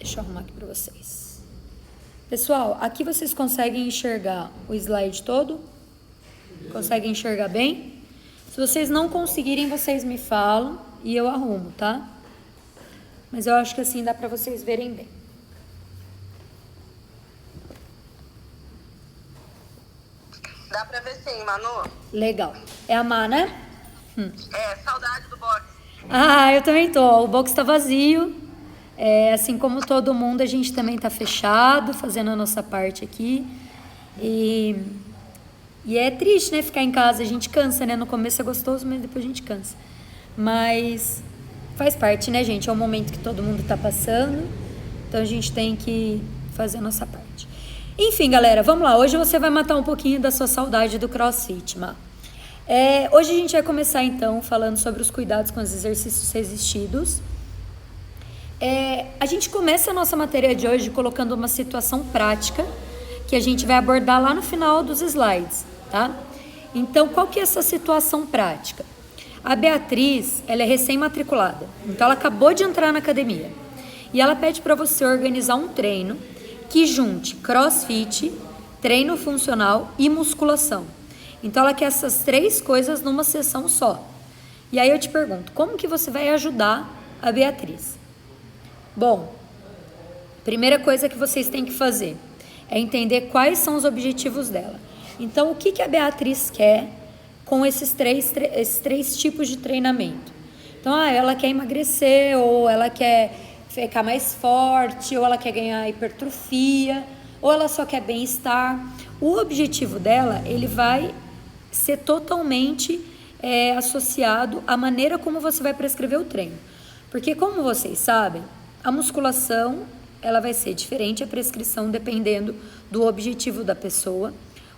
Deixa eu arrumar aqui para vocês. Pessoal, aqui vocês conseguem enxergar o slide todo? Conseguem enxergar bem? Se vocês não conseguirem, vocês me falam e eu arrumo, tá? Mas eu acho que assim dá para vocês verem bem. Dá pra ver sim, Manu. Legal. É a Má, né? É, saudade do box. Ah, eu também tô. O box tá vazio. Assim como todo mundo, a gente também tá fechado, fazendo a nossa parte aqui. E é triste, né? Ficar em casa. A gente cansa, né? No começo é gostoso, mas depois a gente cansa. Mas faz parte, né, gente? É o momento que todo mundo tá passando. Então a gente tem que fazer a nossa parte. Enfim, galera, vamos lá. Hoje você vai matar um pouquinho da sua saudade do CrossFit, Má. Hoje a gente vai começar, então, falando sobre os cuidados com os exercícios resistidos. A gente começa a nossa matéria de hoje colocando uma situação prática que a gente vai abordar lá no final dos slides, tá? Então, qual que é essa situação prática? A Beatriz, ela é recém-matriculada, então ela acabou de entrar na academia. E ela pede para você organizar um treino que junte CrossFit, treino funcional e musculação. Então ela quer essas 3 coisas numa sessão só. E aí eu te pergunto, como que você vai ajudar a Beatriz? Bom, primeira coisa que vocês têm que fazer é entender quais são os objetivos dela. Então, o que a Beatriz quer com esses três tipos de treinamento? Então, ela quer emagrecer, ou ela quer ficar mais forte, ou ela quer ganhar hipertrofia, ou ela só quer bem-estar. O objetivo dela, ele vai ser totalmente associado à maneira como você vai prescrever o treino. Porque, como vocês sabem, a musculação, ela vai ser diferente a prescrição dependendo do objetivo da pessoa.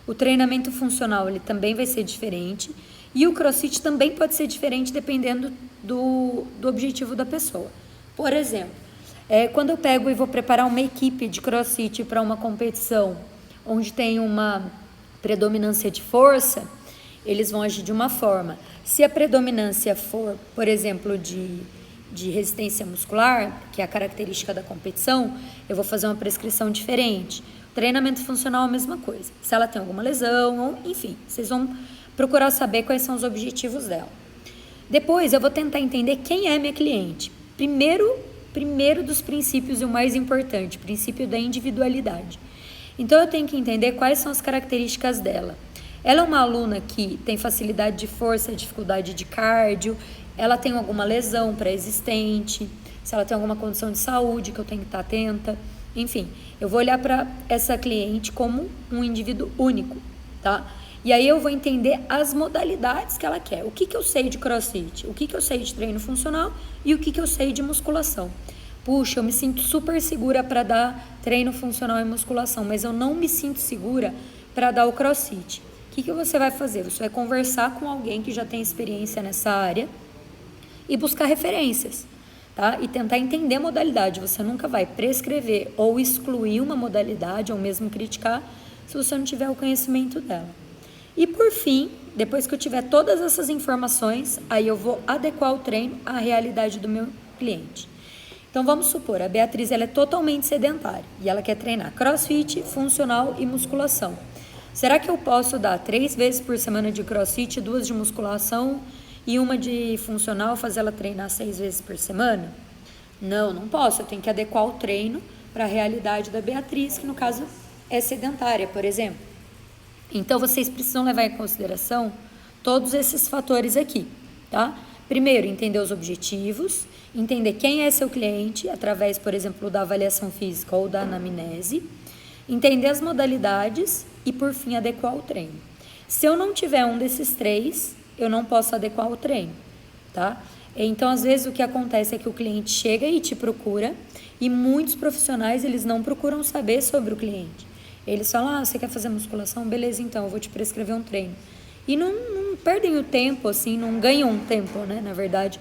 O treinamento funcional, ele também vai ser diferente. E o CrossFit também pode ser diferente dependendo do objetivo da pessoa. Por exemplo, quando eu pego e vou preparar uma equipe de CrossFit para uma competição onde tem uma predominância de força, eles vão agir de uma forma. Se a predominância for, por exemplo, de resistência muscular, que é a característica da competição, eu vou fazer uma prescrição diferente. O treinamento funcional é a mesma coisa. Se ela tem alguma lesão, enfim, vocês vão procurar saber quais são os objetivos dela. Depois, eu vou tentar entender quem é minha cliente. Primeiro dos princípios e o mais importante, o princípio da individualidade. Então, eu tenho que entender quais são as características dela. Ela é uma aluna que tem facilidade de força, dificuldade de cardio, ela tem alguma lesão pré-existente, se ela tem alguma condição de saúde que eu tenho que estar atenta. Enfim, eu vou olhar para essa cliente como um indivíduo único, tá? E aí eu vou entender as modalidades que ela quer. O que eu sei de CrossFit, o que eu sei de treino funcional e o que eu sei de musculação. Puxa, eu me sinto super segura para dar treino funcional e musculação, mas eu não me sinto segura para dar o CrossFit. O que você vai fazer? Você vai conversar com alguém que já tem experiência nessa área e buscar referências, tá? E tentar entender a modalidade. Você nunca vai prescrever ou excluir uma modalidade ou mesmo criticar se você não tiver o conhecimento dela. E por fim, depois que eu tiver todas essas informações, aí eu vou adequar o treino à realidade do meu cliente. Então vamos supor, a Beatriz, ela é totalmente sedentária e ela quer treinar CrossFit, funcional e musculação. Será que eu posso dar 3 vezes por semana de CrossFit, 2 de musculação e uma de funcional, fazer ela treinar 6 vezes por semana? Não posso. Eu tenho que adequar o treino para a realidade da Beatriz, que no caso é sedentária, por exemplo. Então, vocês precisam levar em consideração todos esses fatores aqui, tá? Primeiro, entender os objetivos, entender quem é seu cliente, através, por exemplo, da avaliação física ou da anamnese, entender as modalidades e, por fim, adequar o treino. Se eu não tiver um desses 3, eu não posso adequar o treino, tá? Então, às vezes, o que acontece é que o cliente chega e te procura e muitos profissionais, eles não procuram saber sobre o cliente. Eles falam, você quer fazer musculação? Beleza, então, eu vou te prescrever um treino. E não perdem o tempo, assim, não ganham tempo, né, na verdade,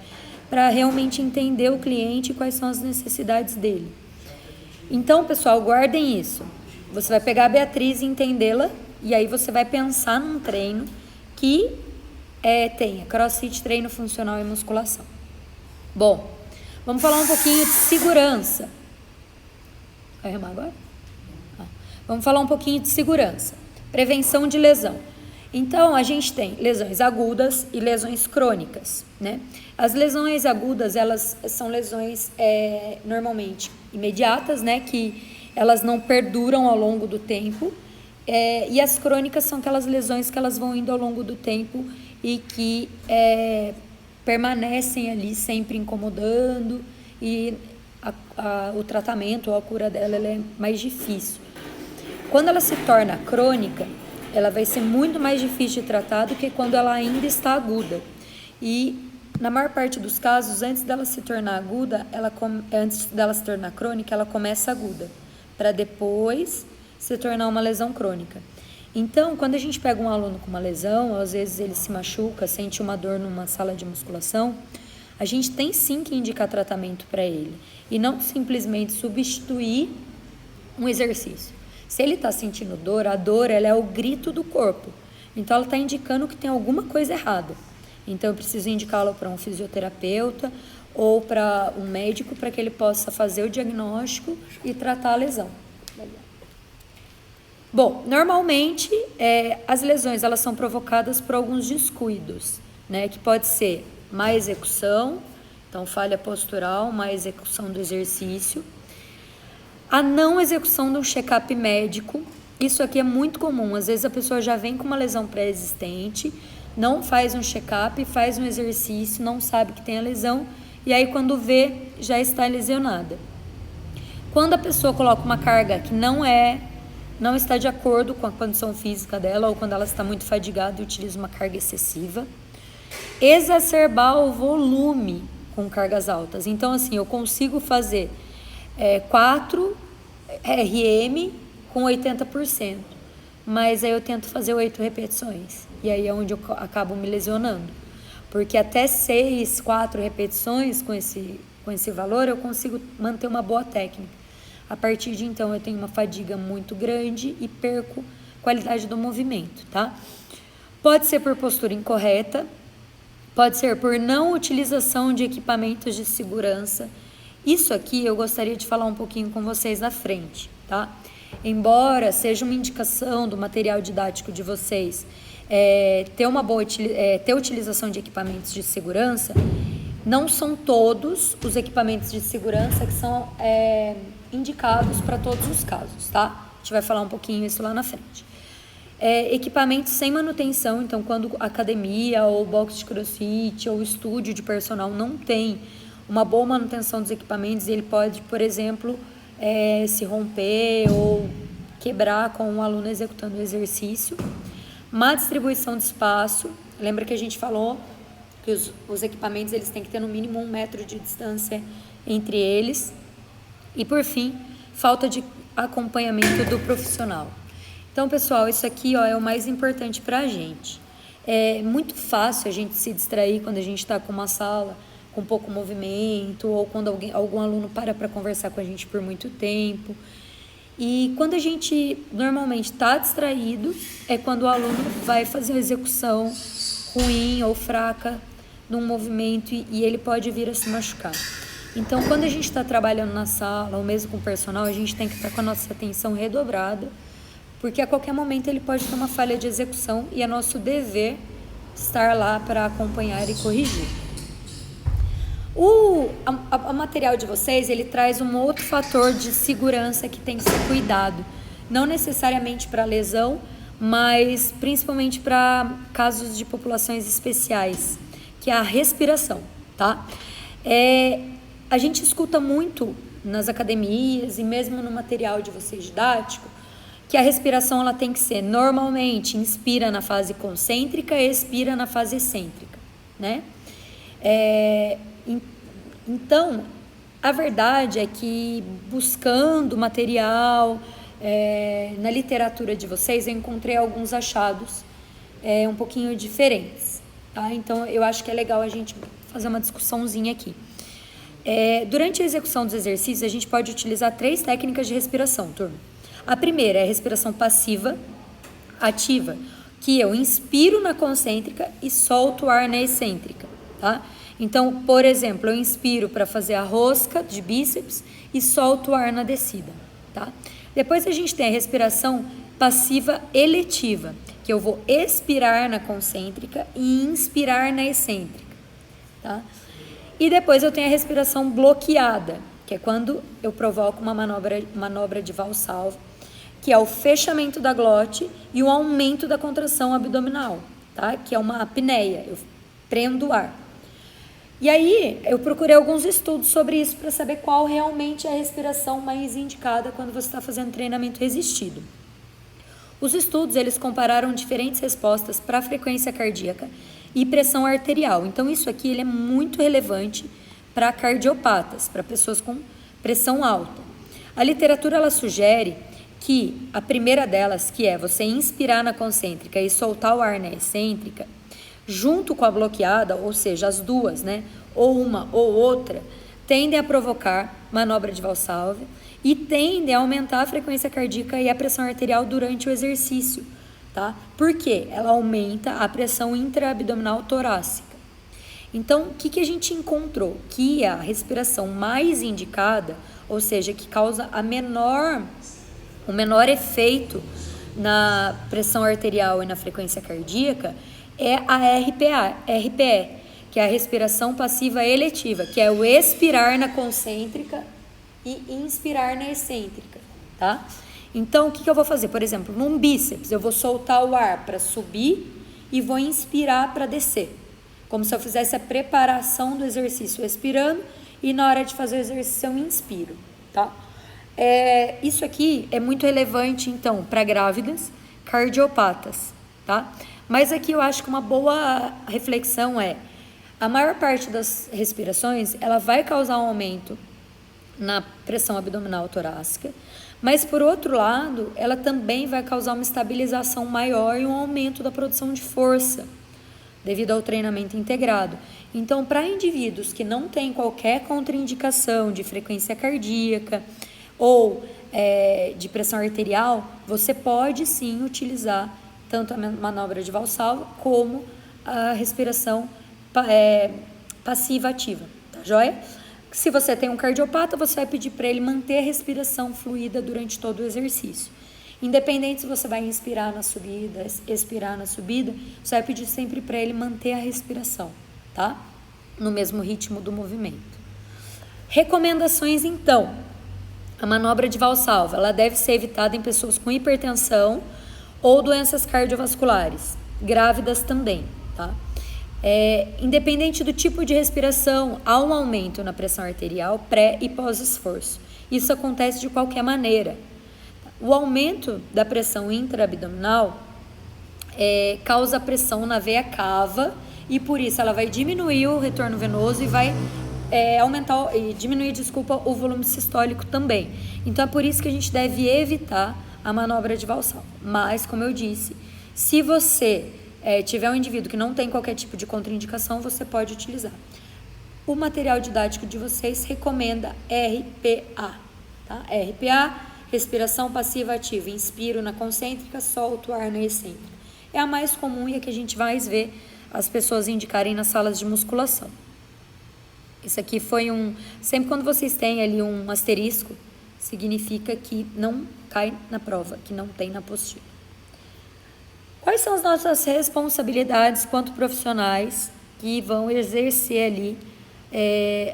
para realmente entender o cliente e quais são as necessidades dele. Então, pessoal, guardem isso. Você vai pegar a Beatriz e entendê-la, e aí você vai pensar num treino que tenha CrossFit, treino funcional e musculação. Bom, vamos falar um pouquinho de segurança. Vai remar agora? Vamos falar um pouquinho de segurança. Prevenção de lesão. Então, a gente tem lesões agudas e lesões crônicas, né? As lesões agudas, elas são lesões normalmente imediatas, né? Que elas não perduram ao longo do tempo. E as crônicas são aquelas lesões que elas vão indo ao longo do tempo e que permanecem ali sempre incomodando e o tratamento ou a cura dela ela é mais difícil. Quando ela se torna crônica, ela vai ser muito mais difícil de tratar do que quando ela ainda está aguda. E na maior parte dos casos, antes dela se tornar aguda, antes dela se tornar crônica, ela começa aguda, para depois se tornar uma lesão crônica. Então, quando a gente pega um aluno com uma lesão, às vezes ele se machuca, sente uma dor numa sala de musculação, a gente tem sim que indicar tratamento para ele e não simplesmente substituir um exercício. Se ele está sentindo dor, a dor ela é o grito do corpo. Então, ela está indicando que tem alguma coisa errada. Então, eu preciso indicá-lo para um fisioterapeuta ou para um médico para que ele possa fazer o diagnóstico e tratar a lesão. Bom, normalmente, as lesões elas são provocadas por alguns descuidos, né? Que pode ser má execução, então falha postural, má execução do exercício. A não execução de um check-up médico, isso aqui é muito comum. Às vezes a pessoa já vem com uma lesão pré-existente, não faz um check-up, faz um exercício, não sabe que tem a lesão, e aí quando vê, já está lesionada. Quando a pessoa coloca uma carga que não está de acordo com a condição física dela, ou quando ela está muito fadigada e utiliza uma carga excessiva. Exacerbar o volume com cargas altas. Então, assim, eu consigo fazer 4 RM com 80%, mas aí eu tento fazer 8 repetições, e aí é onde eu acabo me lesionando, porque até 4 repetições com esse valor eu consigo manter uma boa técnica. A partir de então eu tenho uma fadiga muito grande e perco qualidade do movimento, tá? Pode ser por postura incorreta, pode ser por não utilização de equipamentos de segurança. Isso aqui eu gostaria de falar um pouquinho com vocês na frente, tá? Embora seja uma indicação do material didático de vocês ter utilização de equipamentos de segurança, não são todos os equipamentos de segurança que são indicados para todos os casos, tá? A gente vai falar um pouquinho isso lá na frente. Equipamentos sem manutenção, então quando a academia ou box de crossfit ou estúdio de personal não tem uma boa manutenção dos equipamentos, ele pode, por exemplo, se romper ou quebrar com o aluno executando o exercício. Má distribuição de espaço, lembra que a gente falou que os equipamentos eles têm que ter no mínimo 1 metro de distância entre eles. E por fim, falta de acompanhamento do profissional. Então, pessoal, isso aqui é o mais importante para a gente. É muito fácil a gente se distrair quando a gente está com uma sala com pouco movimento, ou quando algum aluno para conversar com a gente por muito tempo. E quando a gente normalmente está distraído, é quando o aluno vai fazer uma execução ruim ou fraca num movimento e ele pode vir a se machucar. Então, quando a gente está trabalhando na sala, ou mesmo com o personal, a gente tem que estar com a nossa atenção redobrada, porque a qualquer momento ele pode ter uma falha de execução e é nosso dever estar lá para acompanhar e corrigir. O material de vocês, ele traz um outro fator de segurança que tem que ser cuidado, não necessariamente para lesão, mas principalmente para casos de populações especiais, que é a respiração, tá? A gente escuta muito nas academias e mesmo no material de vocês didático, que a respiração ela tem que ser normalmente inspira na fase concêntrica e expira na fase excêntrica, né? Então, a verdade é que buscando material na literatura de vocês, eu encontrei alguns achados um pouquinho diferentes, tá? Então, eu acho que é legal a gente fazer uma discussãozinha aqui. Durante a execução dos exercícios, a gente pode utilizar 3 técnicas de respiração, turma. A primeira é a respiração passiva, ativa, que eu inspiro na concêntrica e solto o ar na excêntrica, tá? Então, por exemplo, eu inspiro para fazer a rosca de bíceps e solto o ar na descida, tá? Depois a gente tem a respiração passiva eletiva, que eu vou expirar na concêntrica e inspirar na excêntrica, tá? E depois eu tenho a respiração bloqueada, que é quando eu provoco uma manobra de Valsalva, que é o fechamento da glote e o aumento da contração abdominal, tá? Que é uma apneia, eu prendo o ar. E aí, eu procurei alguns estudos sobre isso para saber qual realmente é a respiração mais indicada quando você está fazendo treinamento resistido. Os estudos, eles compararam diferentes respostas para a frequência cardíaca e pressão arterial. Então, isso aqui ele é muito relevante para cardiopatas, para pessoas com pressão alta. A literatura, ela sugere que a primeira delas, que é você inspirar na concêntrica e soltar o ar na excêntrica, junto com a bloqueada, ou seja, as duas, né, ou uma ou outra, tendem a provocar manobra de Valsalva e tendem a aumentar a frequência cardíaca e a pressão arterial durante o exercício, tá? Por quê? Ela aumenta a pressão intraabdominal torácica. Então, o que a gente encontrou? Que a respiração mais indicada, ou seja, que causa o menor efeito na pressão arterial e na frequência cardíaca, é a RPE, que é a respiração passiva eletiva, que é o expirar na concêntrica e inspirar na excêntrica, tá? Então, o que eu vou fazer? Por exemplo, num bíceps, eu vou soltar o ar para subir e vou inspirar para descer, como se eu fizesse a preparação do exercício expirando e na hora de fazer o exercício eu inspiro, tá? Isso aqui é muito relevante, então, para grávidas, cardiopatas, tá? Mas aqui eu acho que uma boa reflexão é, a maior parte das respirações, ela vai causar um aumento na pressão abdominal torácica, mas por outro lado, ela também vai causar uma estabilização maior e um aumento da produção de força, devido ao treinamento integrado. Então, para indivíduos que não têm qualquer contraindicação de frequência cardíaca ou de pressão arterial, você pode sim utilizar tanto a manobra de Valsalva como a respiração passiva ativa, tá joia? Se você tem um cardiopata, você vai pedir para ele manter a respiração fluida durante todo o exercício. Independente se você vai inspirar na subida, expirar na subida, você vai pedir sempre para ele manter a respiração, tá? No mesmo ritmo do movimento. Recomendações, então. A manobra de Valsalva, ela deve ser evitada em pessoas com hipertensão ou doenças cardiovasculares, grávidas também, tá? Independente do tipo de respiração, há um aumento na pressão arterial pré e pós-esforço. Isso acontece de qualquer maneira. O aumento da pressão intraabdominal causa pressão na veia cava e por isso ela vai diminuir o retorno venoso e vai diminuir o volume sistólico também. Então é por isso que a gente deve evitar a manobra de Valsalva. Mas, como eu disse, se você tiver um indivíduo que não tem qualquer tipo de contraindicação, você pode utilizar. O material didático de vocês recomenda RPA, tá? RPA, respiração passiva ativa. Inspiro na concêntrica, solto o ar na excêntrica. É a mais comum e a que a gente mais vê as pessoas indicarem nas salas de musculação. Isso aqui foi sempre quando vocês têm ali um asterisco, significa que não cai na prova, que não tem na apostila. Quais são as nossas responsabilidades quanto profissionais que vão exercer ali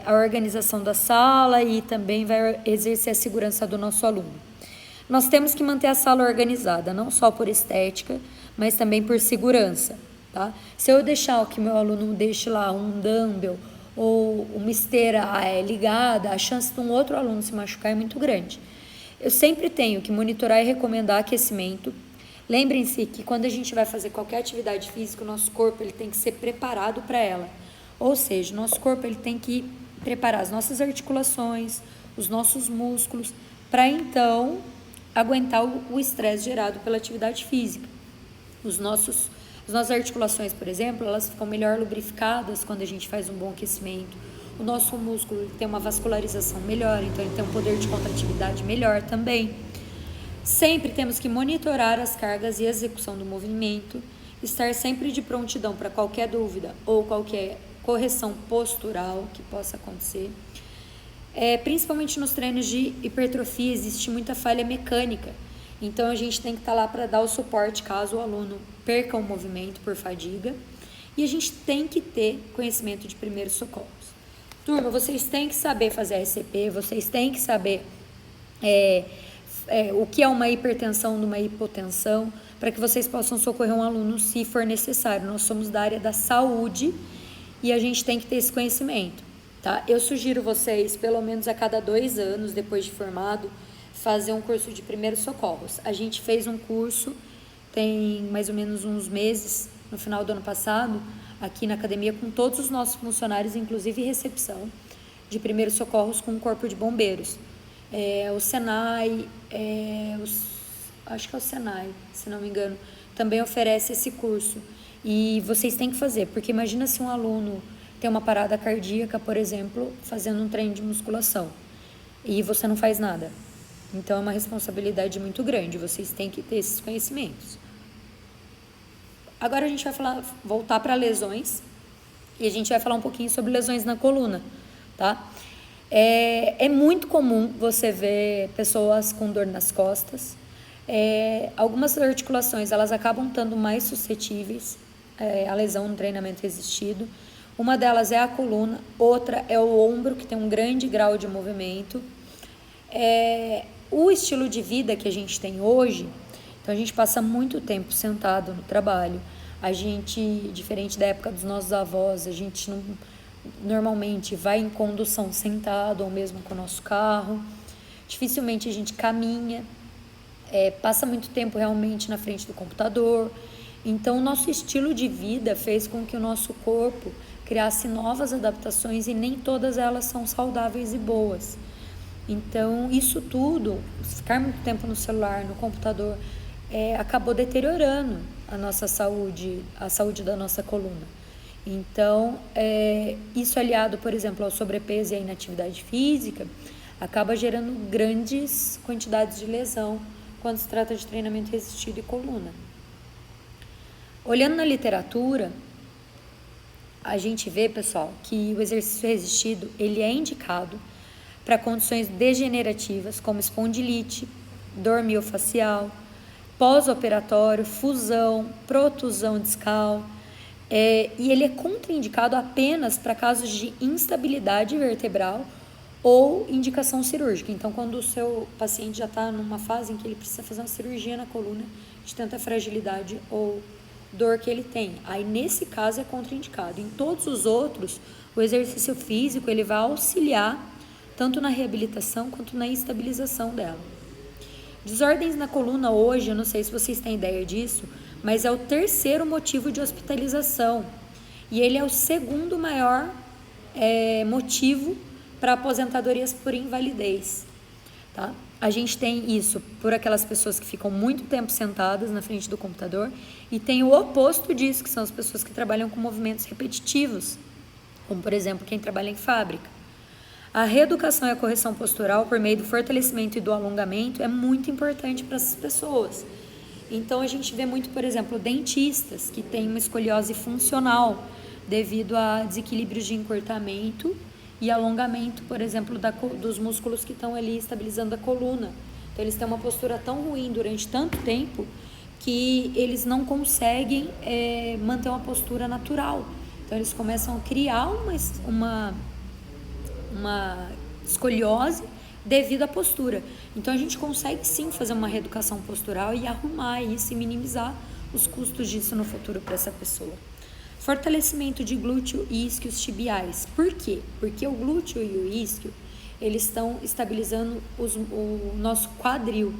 a organização da sala e também vai exercer a segurança do nosso aluno? Nós temos que manter a sala organizada, não só por estética, mas também por segurança, tá? Se eu deixar que meu aluno deixe lá um dumbbell ou uma esteira ligada, a chance de um outro aluno se machucar é muito grande. Eu sempre tenho que monitorar e recomendar aquecimento. Lembrem-se que quando a gente vai fazer qualquer atividade física, o nosso corpo ele tem que ser preparado para ela. Ou seja, o nosso corpo ele tem que preparar as nossas articulações, os nossos músculos, para então aguentar o estresse gerado pela atividade física. As nossas articulações, por exemplo, elas ficam melhor lubrificadas quando a gente faz um bom aquecimento. O nosso músculo tem uma vascularização melhor, então ele tem um poder de contratividade melhor também. Sempre temos que monitorar as cargas e a execução do movimento, estar sempre de prontidão para qualquer dúvida ou qualquer correção postural que possa acontecer. Principalmente nos treinos de hipertrofia, existe muita falha mecânica. Então, a gente tem que estar lá para dar o suporte caso o aluno perca o movimento por fadiga. E a gente tem que ter conhecimento de primeiros socorros. Turma, vocês têm que saber fazer RCP, vocês têm que saber o que é uma hipertensão de uma hipotensão, para que vocês possam socorrer um aluno se for necessário. Nós somos da área da saúde e a gente tem que ter esse conhecimento, tá? Eu sugiro vocês, pelo menos a cada 2 anos, depois de formado, fazer um curso de primeiros socorros. A gente fez um curso, tem mais ou menos uns meses, no final do ano passado, aqui na academia, com todos os nossos funcionários, inclusive recepção, de primeiros socorros com o Corpo de Bombeiros. O Senai, acho que é o Senai, se não me engano, também oferece esse curso. E vocês têm que fazer, porque imagina se um aluno tem uma parada cardíaca, por exemplo, fazendo um treino de musculação, e você não faz nada. Então, é uma responsabilidade muito grande, vocês têm que ter esses conhecimentos. Agora a gente vai voltar para lesões, e a gente vai falar um pouquinho sobre lesões na coluna, tá? É muito comum você ver pessoas com dor nas costas. Algumas articulações, elas acabam estando mais suscetíveis à lesão no treinamento resistido. Uma delas é a coluna, outra é o ombro, que tem um grande grau de movimento. O estilo de vida que a gente tem hoje, então a gente passa muito tempo sentado no trabalho. A gente, diferente da época dos nossos avós, a gente não normalmente vai em condução sentado ou mesmo com o nosso carro. Dificilmente a gente caminha, passa muito tempo realmente na frente do computador. Então, o nosso estilo de vida fez com que o nosso corpo criasse novas adaptações e nem todas elas são saudáveis e boas. Então, isso tudo, ficar muito tempo no celular, no computador, acabou deteriorando a nossa saúde, a saúde da nossa coluna. Então, isso aliado, por exemplo, ao sobrepeso e à inatividade física, acaba gerando grandes quantidades de lesão quando se trata de treinamento resistido e coluna. Olhando na literatura, a gente vê, pessoal, que o exercício resistido, ele é indicado para condições degenerativas como espondilite, dor miofacial, pós-operatório, fusão, protusão discal, e ele é contraindicado apenas para casos de instabilidade vertebral ou indicação cirúrgica. Então, quando o seu paciente já está numa fase em que ele precisa fazer uma cirurgia na coluna de tanta fragilidade ou dor que ele tem, aí nesse caso é contraindicado. Em todos os outros, o exercício físico ele vai auxiliar tanto na reabilitação quanto na estabilização dela. Desordens na coluna hoje, eu não sei se vocês têm ideia disso, mas é o 3º motivo de hospitalização e ele é o 2º maior motivo para aposentadorias por invalidez, tá? A gente tem isso por aquelas pessoas que ficam muito tempo sentadas na frente do computador e tem o oposto disso, que são as pessoas que trabalham com movimentos repetitivos, como por exemplo quem trabalha em fábrica. A reeducação e a correção postural por meio do fortalecimento e do alongamento é muito importante para essas pessoas. Então, a gente vê muito, por exemplo, dentistas que têm uma escoliose funcional devido a desequilíbrios de encurtamento e alongamento, por exemplo, dos músculos que estão ali estabilizando a coluna. Então, eles têm uma postura tão ruim durante tanto tempo que eles não conseguem manter uma postura natural. Então, eles começam a criar uma escoliose devido à postura. Então, a gente consegue sim fazer uma reeducação postural e arrumar isso e minimizar os custos disso no futuro para essa pessoa. Fortalecimento de glúteo e isquios tibiais. Por quê? Porque o glúteo e o isquio, eles estão estabilizando o nosso quadril.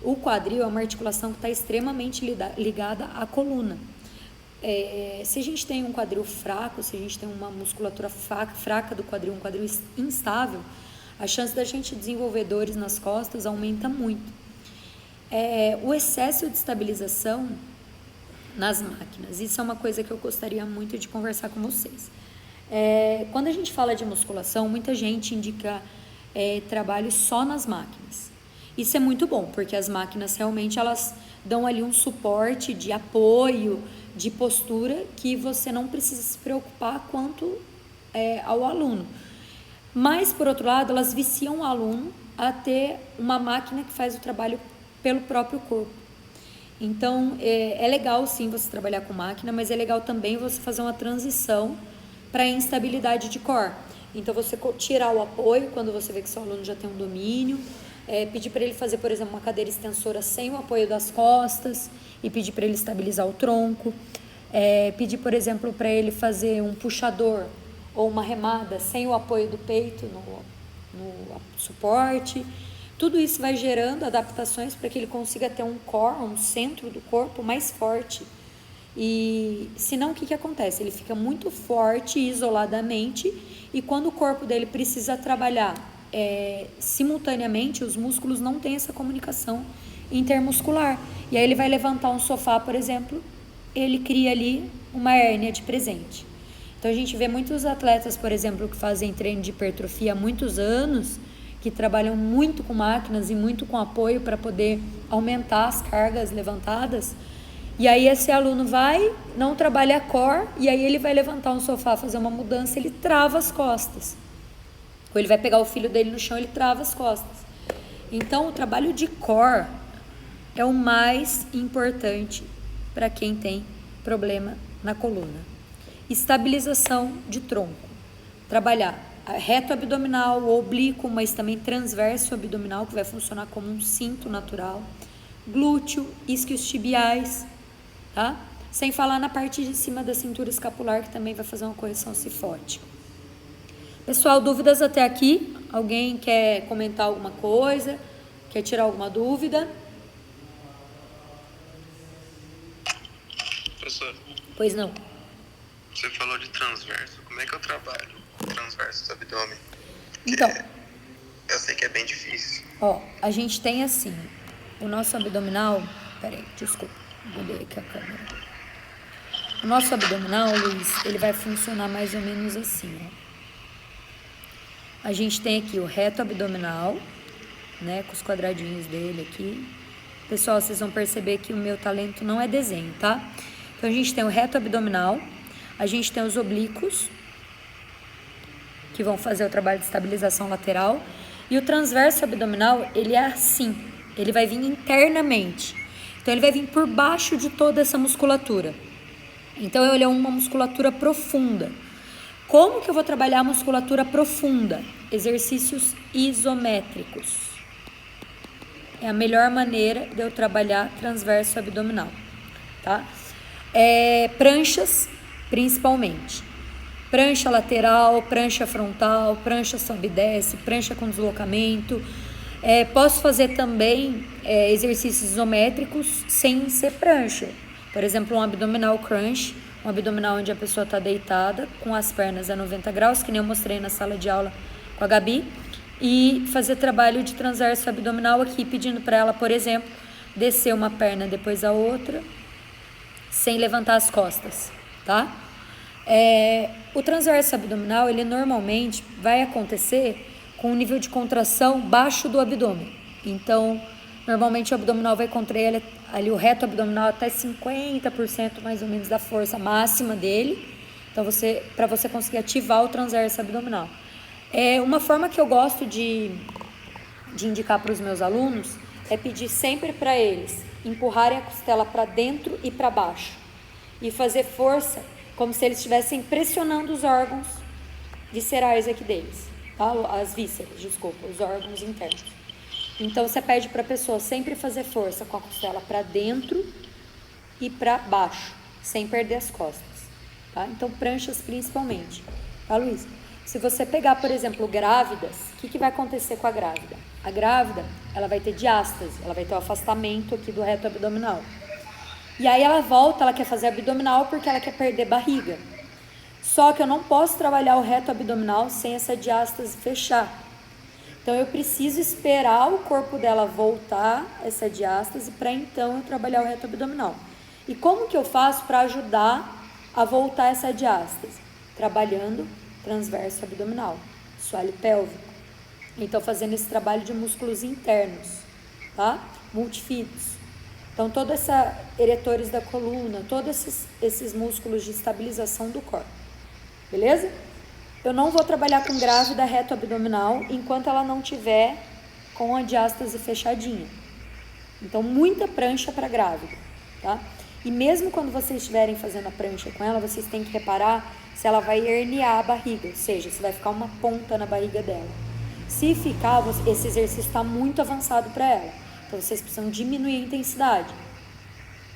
O quadril é uma articulação que está extremamente ligada à coluna. Se a gente tem um quadril fraco, se a gente tem uma musculatura fraca do quadril, um quadril instável, a chance da gente desenvolver dores nas costas aumenta muito. O excesso de estabilização nas máquinas, isso é uma coisa que eu gostaria muito de conversar com vocês. Quando a gente fala de musculação, muita gente indica trabalho só nas máquinas. Isso é muito bom, porque as máquinas realmente elas dão ali um suporte de apoio, de postura, que você não precisa se preocupar quanto ao aluno. Mas, por outro lado, elas viciam o aluno a ter uma máquina que faz o trabalho pelo próprio corpo. Então, é legal sim você trabalhar com máquina, mas é legal também você fazer uma transição para a instabilidade de core. Então, você tirar o apoio quando você vê que seu aluno já tem um domínio, pedir para ele fazer, por exemplo, uma cadeira extensora sem o apoio das costas e pedir para ele estabilizar o tronco. Pedir, por exemplo, para ele fazer um puxador ou uma remada sem o apoio do peito no suporte. Tudo isso vai gerando adaptações para que ele consiga ter um core, um centro do corpo mais forte. E senão o que acontece? Ele fica muito forte isoladamente e quando o corpo dele precisa trabalhar simultaneamente, os músculos não têm essa comunicação intermuscular. E aí ele vai levantar um sofá, por exemplo, ele cria ali uma hérnia de presente. Então a gente vê muitos atletas, por exemplo, que fazem treino de hipertrofia há muitos anos, que trabalham muito com máquinas e muito com apoio para poder aumentar as cargas levantadas. E aí esse aluno não trabalha core, e aí ele vai levantar um sofá, fazer uma mudança, ele trava as costas. Ou ele vai pegar o filho dele no chão, ele trava as costas. Então o trabalho de core é o mais importante para quem tem problema na coluna. Estabilização de tronco. Trabalhar reto abdominal, oblíquo, mas também transverso abdominal, que vai funcionar como um cinto natural. Glúteo, isquiotibiais, tá? Sem falar na parte de cima da cintura escapular, que também vai fazer uma correção cifótica. Pessoal, dúvidas até aqui? Alguém quer comentar alguma coisa? Quer tirar alguma dúvida? Professor. Pois não. Você falou de transverso. Como é que eu trabalho transverso do abdômen? Porque então, eu sei que é bem difícil. A gente tem assim, o nosso abdominal... Peraí, desculpa, mudei aqui a câmera. O nosso abdominal, Luiz, ele vai funcionar mais ou menos assim, A gente tem aqui o reto abdominal, né, com os quadradinhos dele aqui. Pessoal, vocês vão perceber que o meu talento não é desenho, tá? Então, a gente tem o reto abdominal, a gente tem os oblíquos, que vão fazer o trabalho de estabilização lateral, e o transverso abdominal, ele é assim, ele vai vir internamente. Então, ele vai vir por baixo de toda essa musculatura. Então, ele é uma musculatura profunda. Como que eu vou trabalhar a musculatura profunda? Exercícios isométricos. É a melhor maneira de eu trabalhar transverso abdominal, tá? Pranchas, principalmente. Prancha lateral, prancha frontal, prancha sobe e desce, prancha com deslocamento. Posso fazer também exercícios isométricos sem ser prancha. Por exemplo, um abdominal crunch, um abdominal onde a pessoa está deitada com as pernas a 90 graus, que nem eu mostrei na sala de aula com a Gabi, e fazer trabalho de transverso abdominal aqui, pedindo para ela, por exemplo, descer uma perna depois a outra, sem levantar as costas, tá? O transverso abdominal, ele normalmente vai acontecer com um nível de contração baixo do abdômen. Então, normalmente o abdominal vai contrair ali o reto abdominal até 50% mais ou menos da força máxima dele. Então, para você conseguir ativar o transverso abdominal. Uma forma que eu gosto de indicar para os meus alunos é pedir sempre para eles empurrarem a costela para dentro e para baixo. E fazer força como se eles estivessem pressionando os órgãos viscerais aqui deles. Tá? As vísceras, desculpa, os órgãos internos. Então, você pede para a pessoa sempre fazer força com a costela para dentro e para baixo, sem perder as costas. Tá? Então, pranchas principalmente. Tá, Luiz? Se você pegar, por exemplo, grávidas, o que vai acontecer com a grávida? A grávida, ela vai ter diástase, ela vai ter o afastamento aqui do reto abdominal. E aí ela volta, ela quer fazer abdominal porque ela quer perder barriga. Só que eu não posso trabalhar o reto abdominal sem essa diástase fechar. Então, eu preciso esperar o corpo dela voltar essa diástase para então eu trabalhar o reto abdominal. E como que eu faço para ajudar a voltar essa diástase? Trabalhando transverso abdominal, assoalho pélvico. Então, fazendo esse trabalho de músculos internos, tá? Multifidos. Então, toda essa eretores da coluna, todos esses músculos de estabilização do corpo. Beleza? Eu não vou trabalhar com grávida reto abdominal enquanto ela não tiver com a diástase fechadinha. Então, muita prancha para grávida, tá? E mesmo quando vocês estiverem fazendo a prancha com ela, vocês têm que reparar se ela vai herniar a barriga, ou seja, se vai ficar uma ponta na barriga dela. Se ficar, esse exercício está muito avançado para ela. Então, vocês precisam diminuir a intensidade.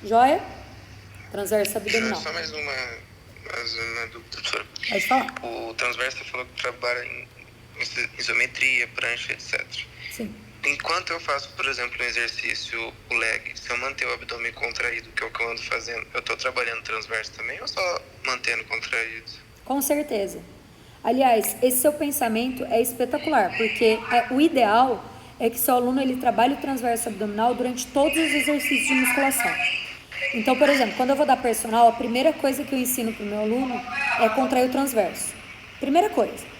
Joia? Transverso abdominal. Só mais uma dúvida, professora. Pode falar. O transverso você falou que trabalha em isometria, prancha, etc. Sim. Enquanto eu faço, por exemplo, um exercício, o leg, se eu manter o abdômen contraído, que é o que eu ando fazendo, eu estou trabalhando transverso também ou só mantendo contraído? Com certeza. Aliás, esse seu pensamento é espetacular, porque o ideal é que seu aluno ele trabalhe o transverso abdominal durante todos os exercícios de musculação. Então, por exemplo, quando eu vou dar personal, a primeira coisa que eu ensino para o meu aluno é contrair o transverso. Primeira coisa.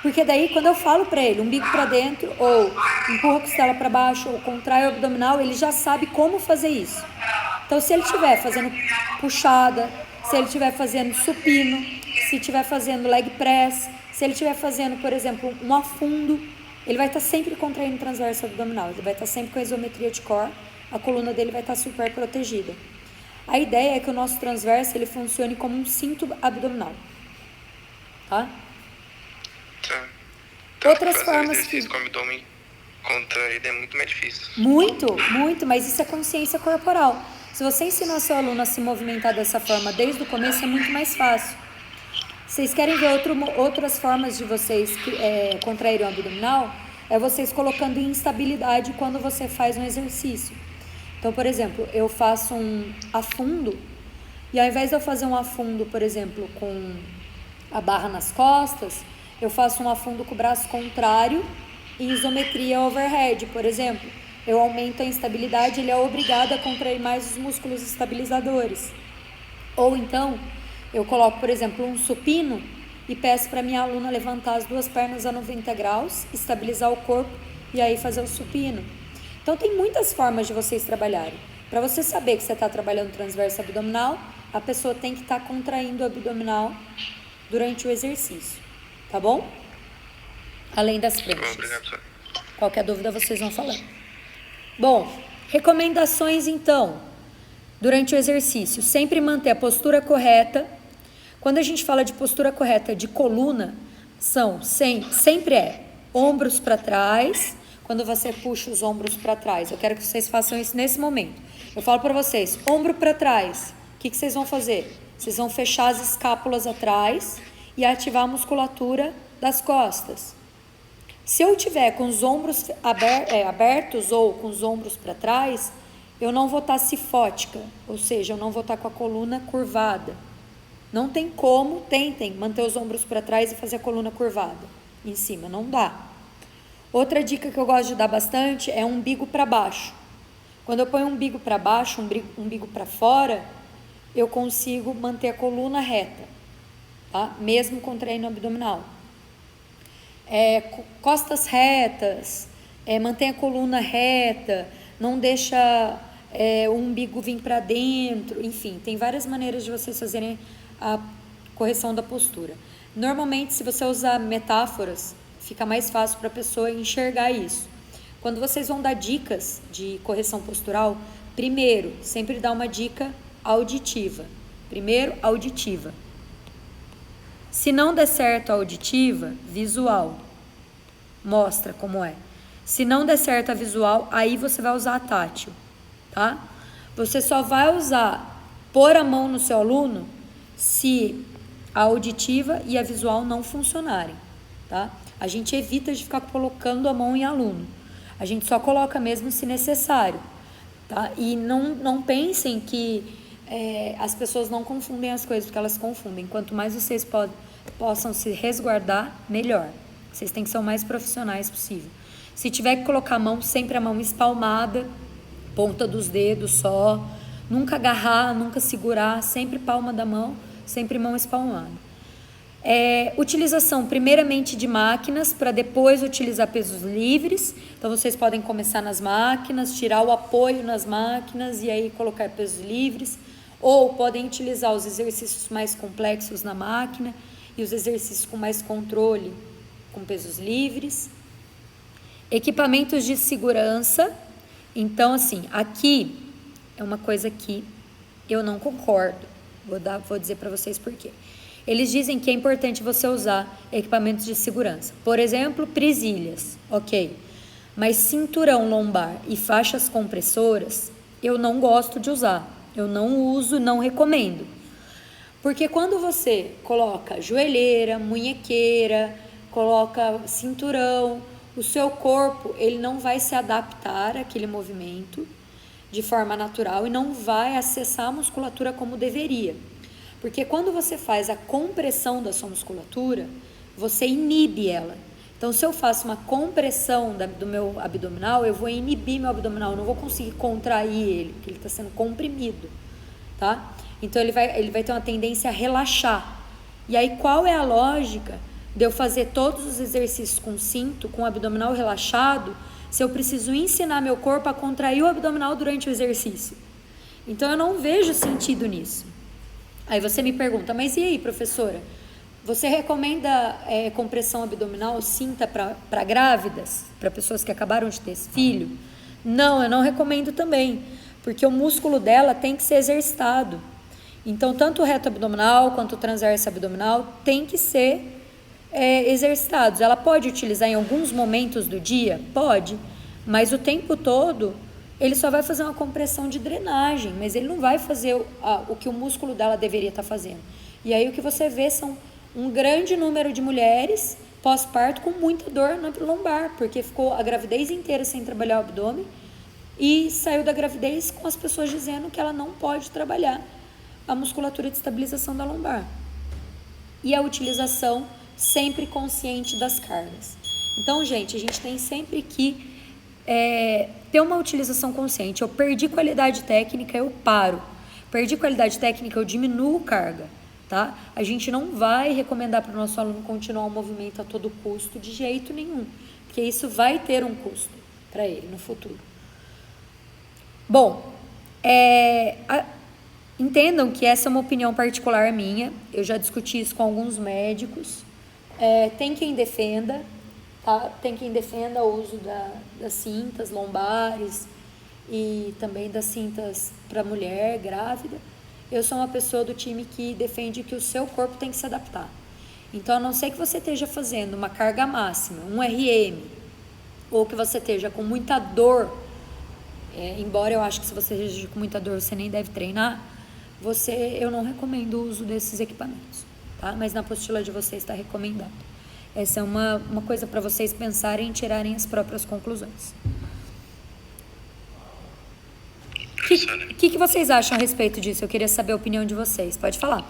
Porque daí, quando eu falo para ele, umbigo para dentro, ou empurra a costela para baixo, ou contrai o abdominal, ele já sabe como fazer isso. Então, se ele estiver fazendo puxada, se ele estiver fazendo supino, se estiver fazendo leg press, se ele estiver fazendo, por exemplo, um afundo, ele vai estar sempre contraindo o transverso abdominal, ele vai estar sempre com a isometria de core, a coluna dele vai estar super protegida. A ideia é que o nosso transverso ele funcione como um cinto abdominal, tá? Outras formas exercício com o abdômen contraído é muito mais difícil. Muito, mas isso é consciência corporal. Se você ensinar seu aluno a se movimentar dessa forma desde o começo, é muito mais fácil. Vocês querem ver outras formas de vocês contraírem o abdominal? É vocês colocando instabilidade quando você faz um exercício. Então, por exemplo, eu faço um afundo, e ao invés de eu fazer um afundo, por exemplo, com a barra nas costas, eu faço um afundo com o braço contrário em isometria overhead, por exemplo. Eu aumento a instabilidade, ele é obrigado a contrair mais os músculos estabilizadores. Ou então, eu coloco, por exemplo, um supino e peço para minha aluna levantar as duas pernas a 90 graus, estabilizar o corpo e aí fazer o supino. Então, tem muitas formas de vocês trabalharem. Para você saber que você está trabalhando transverso abdominal, a pessoa tem que estar contraindo o abdominal durante o exercício, tá bom? Além das pranchas. Obrigado, senhor. Qualquer dúvida, vocês vão falando. Bom, recomendações, então, durante o exercício. Sempre manter a postura correta. Quando a gente fala de postura correta de coluna, sempre é ombros para trás. Quando você puxa os ombros para trás, eu quero que vocês façam isso nesse momento. Eu falo para vocês, ombro para trás, o que vocês vão fazer? Vocês vão fechar as escápulas atrás e ativar a musculatura das costas. Se eu tiver com os ombros abertos ou com os ombros para trás, eu não vou estar cifótica, ou seja, eu não vou estar com a coluna curvada. Não tem como, tentem manter os ombros para trás e fazer a coluna curvada em cima, não dá. Outra dica que eu gosto de dar bastante é umbigo para baixo. Quando eu ponho umbigo para baixo, umbigo para fora, eu consigo manter a coluna reta, tá? Mesmo contraindo o abdominal. Costas retas, mantém a coluna reta, não deixa o umbigo vir para dentro, enfim, tem várias maneiras de vocês fazerem a correção da postura. Normalmente, se você usar metáforas, fica mais fácil para a pessoa enxergar isso. Quando vocês vão dar dicas de correção postural, primeiro, sempre dá uma dica auditiva. Primeiro, auditiva. Se não der certo a auditiva, visual. Mostra como é. Se não der certo a visual, aí você vai usar a tátil, tá? Você só vai pôr a mão no seu aluno se a auditiva e a visual não funcionarem, tá? A gente evita de ficar colocando a mão em aluno. A gente só coloca mesmo se necessário, tá? E não pensem que as pessoas não confundem as coisas, porque elas confundem. Quanto mais vocês possam se resguardar, melhor. Vocês têm que ser o mais profissionais possível. Se tiver que colocar a mão, sempre a mão espalmada, ponta dos dedos só. Nunca agarrar, nunca segurar, sempre palma da mão, sempre mão espalmada. Utilização primeiramente de máquinas, para depois utilizar pesos livres. Então, vocês podem começar nas máquinas, tirar o apoio nas máquinas e aí colocar pesos livres. Ou podem utilizar os exercícios mais complexos na máquina e os exercícios com mais controle, com pesos livres. Equipamentos de segurança. Então, assim, aqui é uma coisa que eu não concordo. Vou dizer para vocês por quê. Eles dizem que é importante você usar equipamentos de segurança. Por exemplo, presilhas, ok. Mas cinturão lombar e faixas compressoras, eu não gosto de usar. Eu não uso, não recomendo. Porque quando você coloca joelheira, munhequeira, coloca cinturão, o seu corpo ele não vai se adaptar àquele movimento de forma natural e não vai acessar a musculatura como deveria. Porque quando você faz a compressão da sua musculatura, você inibe ela. Então, se eu faço uma compressão do meu abdominal, eu vou inibir meu abdominal, eu não vou conseguir contrair ele, porque ele está sendo comprimido, tá? Então, ele vai ter uma tendência a relaxar. E aí, qual é a lógica de eu fazer todos os exercícios com cinto, com o abdominal relaxado, se eu preciso ensinar meu corpo a contrair o abdominal durante o exercício? Então, eu não vejo sentido nisso. Aí você me pergunta, mas e aí, professora? Você recomenda compressão abdominal cinta para grávidas, para pessoas que acabaram de ter filho? Não, eu não recomendo também, porque o músculo dela tem que ser exercitado. Então, tanto o reto abdominal quanto o transverso abdominal tem que ser exercitados. Ela pode utilizar em alguns momentos do dia? Pode, mas o tempo todo ele só vai fazer uma compressão de drenagem, mas ele não vai fazer o que o músculo dela deveria estar fazendo. E aí o que você vê são um grande número de mulheres pós-parto com muita dor na lombar, porque ficou a gravidez inteira sem trabalhar o abdômen e saiu da gravidez com as pessoas dizendo que ela não pode trabalhar a musculatura de estabilização da lombar. E a utilização sempre consciente das cargas. Então, gente, a gente tem sempre que ter uma utilização consciente. Eu perdi qualidade técnica, eu paro. Perdi qualidade técnica, eu diminuo carga. Tá? A gente não vai recomendar para o nosso aluno continuar o movimento a todo custo, de jeito nenhum, porque isso vai ter um custo para ele no futuro. Bom, entendam que essa é uma opinião particular minha, eu já discuti isso com alguns médicos, tem quem defenda, tá? Tem quem defenda o uso das cintas lombares e também das cintas para mulher grávida. Eu sou uma pessoa do time que defende que o seu corpo tem que se adaptar. Então, a não ser que você esteja fazendo uma carga máxima, um RM, ou que você esteja com muita dor, embora eu acho que se você esteja com muita dor, você nem deve treinar, eu não recomendo o uso desses equipamentos, tá? Mas na apostila de vocês está recomendado. Essa é uma coisa para vocês pensarem e tirarem as próprias conclusões. O que vocês acham a respeito disso? Eu queria saber a opinião de vocês. Pode falar.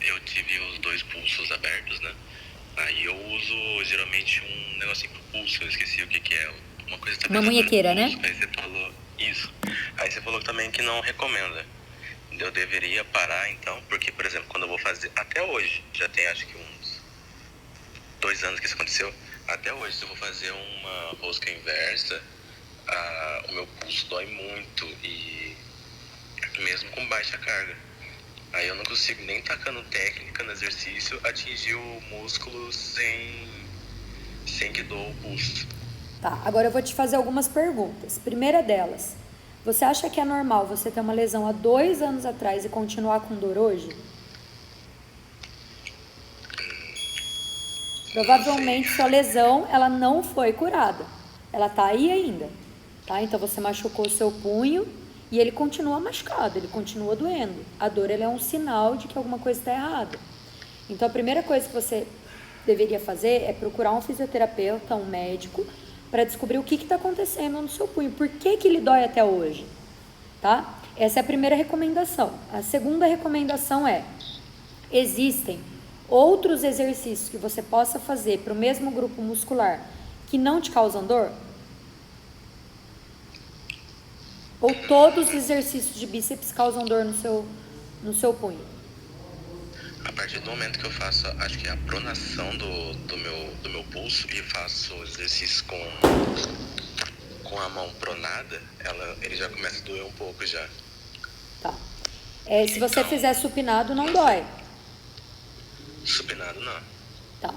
Eu tive os 2 pulsos abertos, né? Aí eu uso geralmente um negocinho pro pulso, eu esqueci o que é. Uma coisa Uma munhequeira, né? Aí você falou isso. Aí você falou também que não recomenda. Eu deveria parar então, porque, por exemplo, quando eu vou fazer, até hoje, já tem acho que uns 2 anos que isso aconteceu, até hoje, se eu vou fazer uma rosca inversa, o meu pulso dói muito, e mesmo com baixa carga. Aí eu não consigo nem tacando técnica no exercício atingir o músculo sem que doa o pulso. Tá, agora eu vou te fazer algumas perguntas. Primeira delas, você acha que é normal você ter uma lesão há 2 anos atrás e continuar com dor hoje? Provavelmente sua lesão ela não foi curada. Ela tá aí ainda. Tá? Então você machucou o seu punho e ele continua machucado, ele continua doendo. A dor ela é um sinal de que alguma coisa está errada. Então a primeira coisa que você deveria fazer é procurar um fisioterapeuta, um médico, para descobrir o que está acontecendo no seu punho, por que ele dói até hoje. Tá? Essa é a primeira recomendação. A segunda recomendação existem outros exercícios que você possa fazer para o mesmo grupo muscular que não te causam dor? Ou todos os exercícios de bíceps causam dor no seu punho? A partir do momento que eu faço, acho que a pronação do meu pulso e faço exercícios com a mão pronada, ele já começa a doer um pouco já. Tá. Se você Então, fizer supinado, não dói. supinado não. Tá.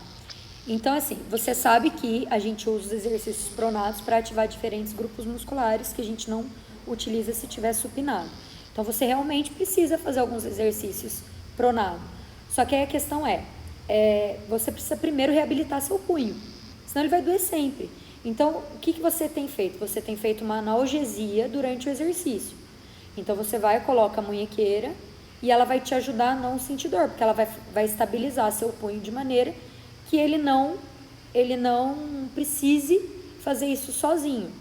Então, assim, você sabe que a gente usa os exercícios pronados para ativar diferentes grupos musculares que a gente não utiliza se tiver supinado. Então, você realmente precisa fazer alguns exercícios pronado. Só que aí a questão você precisa primeiro reabilitar seu punho, senão ele vai doer sempre. Então, o que você tem feito? Você tem feito uma analgesia durante o exercício. Então, você coloca a munhequeira e ela vai te ajudar a não sentir dor, porque ela vai estabilizar seu punho de maneira que ele não precise fazer isso sozinho.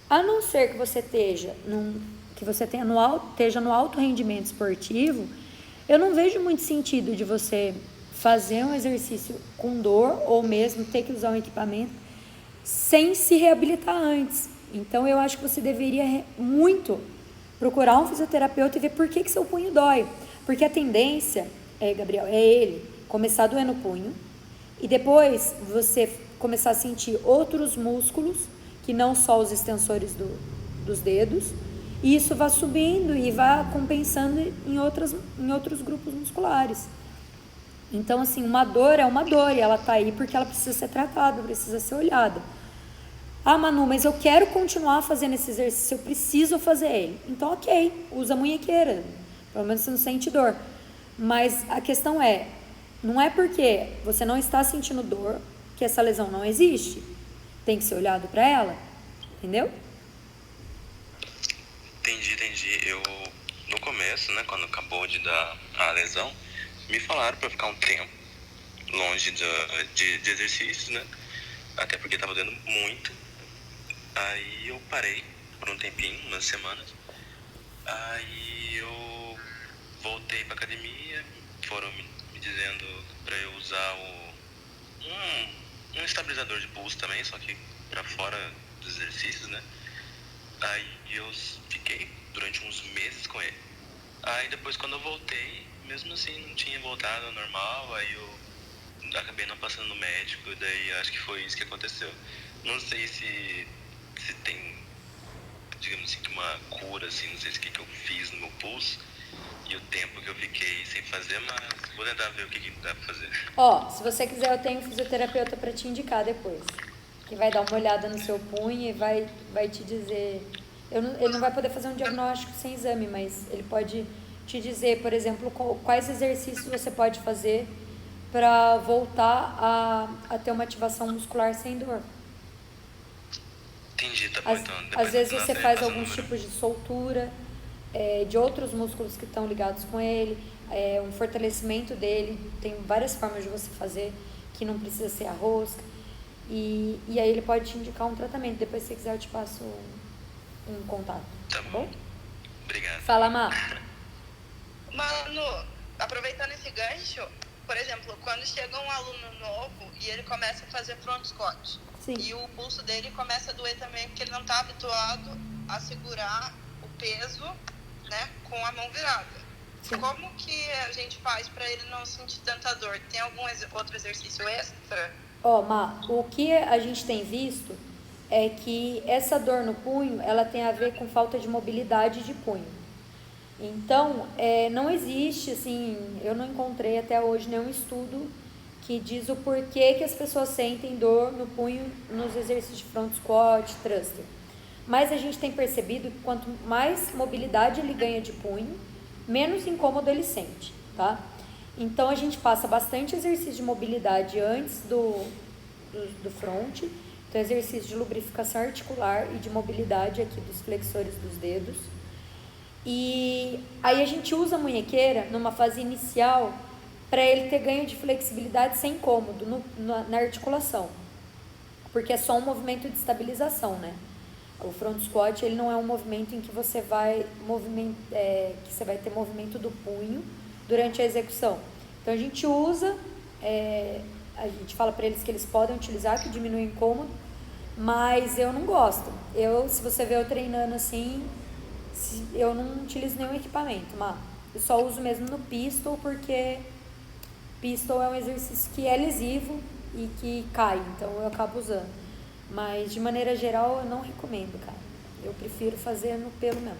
A não ser que você esteja no alto rendimento esportivo, eu não vejo muito sentido de você fazer um exercício com dor ou mesmo ter que usar um equipamento sem se reabilitar antes. Então, eu acho que você deveria muito procurar um fisioterapeuta e ver por que seu punho dói. Porque a tendência, Gabriel, é ele começar a doer no punho e depois você começar a sentir outros músculos, que não só os extensores dos dedos, e isso vai subindo e vai compensando em outros grupos musculares. Então, assim, uma dor é uma dor e ela tá aí porque ela precisa ser tratada, precisa ser olhada. Ah, Manu, mas eu quero continuar fazendo esse exercício, eu preciso fazer ele. Então, ok, usa a munhequeira, pelo menos você não sente dor. Mas a questão não é porque você não está sentindo dor que essa lesão não existe. Tem que ser olhado para ela, entendeu? Entendi. Eu, no começo, né, quando acabou de dar a lesão, me falaram para ficar um tempo longe de exercícios, né? Até porque tava doendo muito. Aí eu parei por um tempinho, umas semanas. Aí eu voltei pra academia, foram me dizendo pra eu usar um estabilizador de pulso também, só que pra fora dos exercícios, né? Aí eu fiquei durante uns meses com ele. Aí depois, quando eu voltei, mesmo assim não tinha voltado ao normal, aí eu acabei não passando no médico, daí acho que foi isso que aconteceu. Não sei se tem, digamos assim, uma cura, assim, não sei se o que eu fiz no meu pulso e o tempo que eu fiquei sem fazer, mas vou tentar ver o que dá pra fazer. Se você quiser, eu tenho um fisioterapeuta para te indicar depois, que vai dar uma olhada no seu punho e vai te dizer... Ele não vai poder fazer um diagnóstico sem exame, mas ele pode te dizer, por exemplo, quais exercícios você pode fazer para voltar a ter uma ativação muscular sem dor. Entendi, tá bom, então. Às vezes você faz alguns tipos de soltura de outros músculos que estão ligados com ele, um fortalecimento dele, tem várias formas de você fazer, que não precisa ser a rosca, e aí ele pode te indicar um tratamento. Depois, se você quiser, eu te passo um contato. Tá bom? Obrigado. Fala, Má. Manu, aproveitando esse gancho, por exemplo, quando chega um aluno novo e ele começa a fazer front squat, Sim. E o pulso dele começa a doer também, porque ele não está habituado a segurar o peso, né, com a mão virada. Sim. Como que a gente faz para ele não sentir tanta dor? Tem algum outro exercício extra? Má, o que a gente tem visto é que essa dor no punho, ela tem a ver com falta de mobilidade de punho. Então, não existe, assim, eu não encontrei até hoje nenhum estudo que diz o porquê que as pessoas sentem dor no punho nos exercícios de front squat, thruster. Mas a gente tem percebido que quanto mais mobilidade ele ganha de punho, menos incômodo ele sente, tá? Então, a gente passa bastante exercício de mobilidade antes do front. Então, exercício de lubrificação articular e de mobilidade aqui dos flexores dos dedos. E aí a gente usa a munhequeira numa fase inicial para ele ter ganho de flexibilidade sem incômodo na articulação. Porque é só um movimento de estabilização, né? O front squat, ele não é um movimento em que você vai ter movimento do punho durante a execução. Então a gente usa, a gente fala para eles que eles podem utilizar, que diminui o incômodo, mas eu não gosto. Se você vê eu treinando assim, eu não utilizo nenhum equipamento, mas eu só uso mesmo no pistol, porque pistol é um exercício que é lesivo e que cai, então eu acabo usando. Mas de maneira geral eu não recomendo, cara. Eu prefiro fazer no pelo mesmo.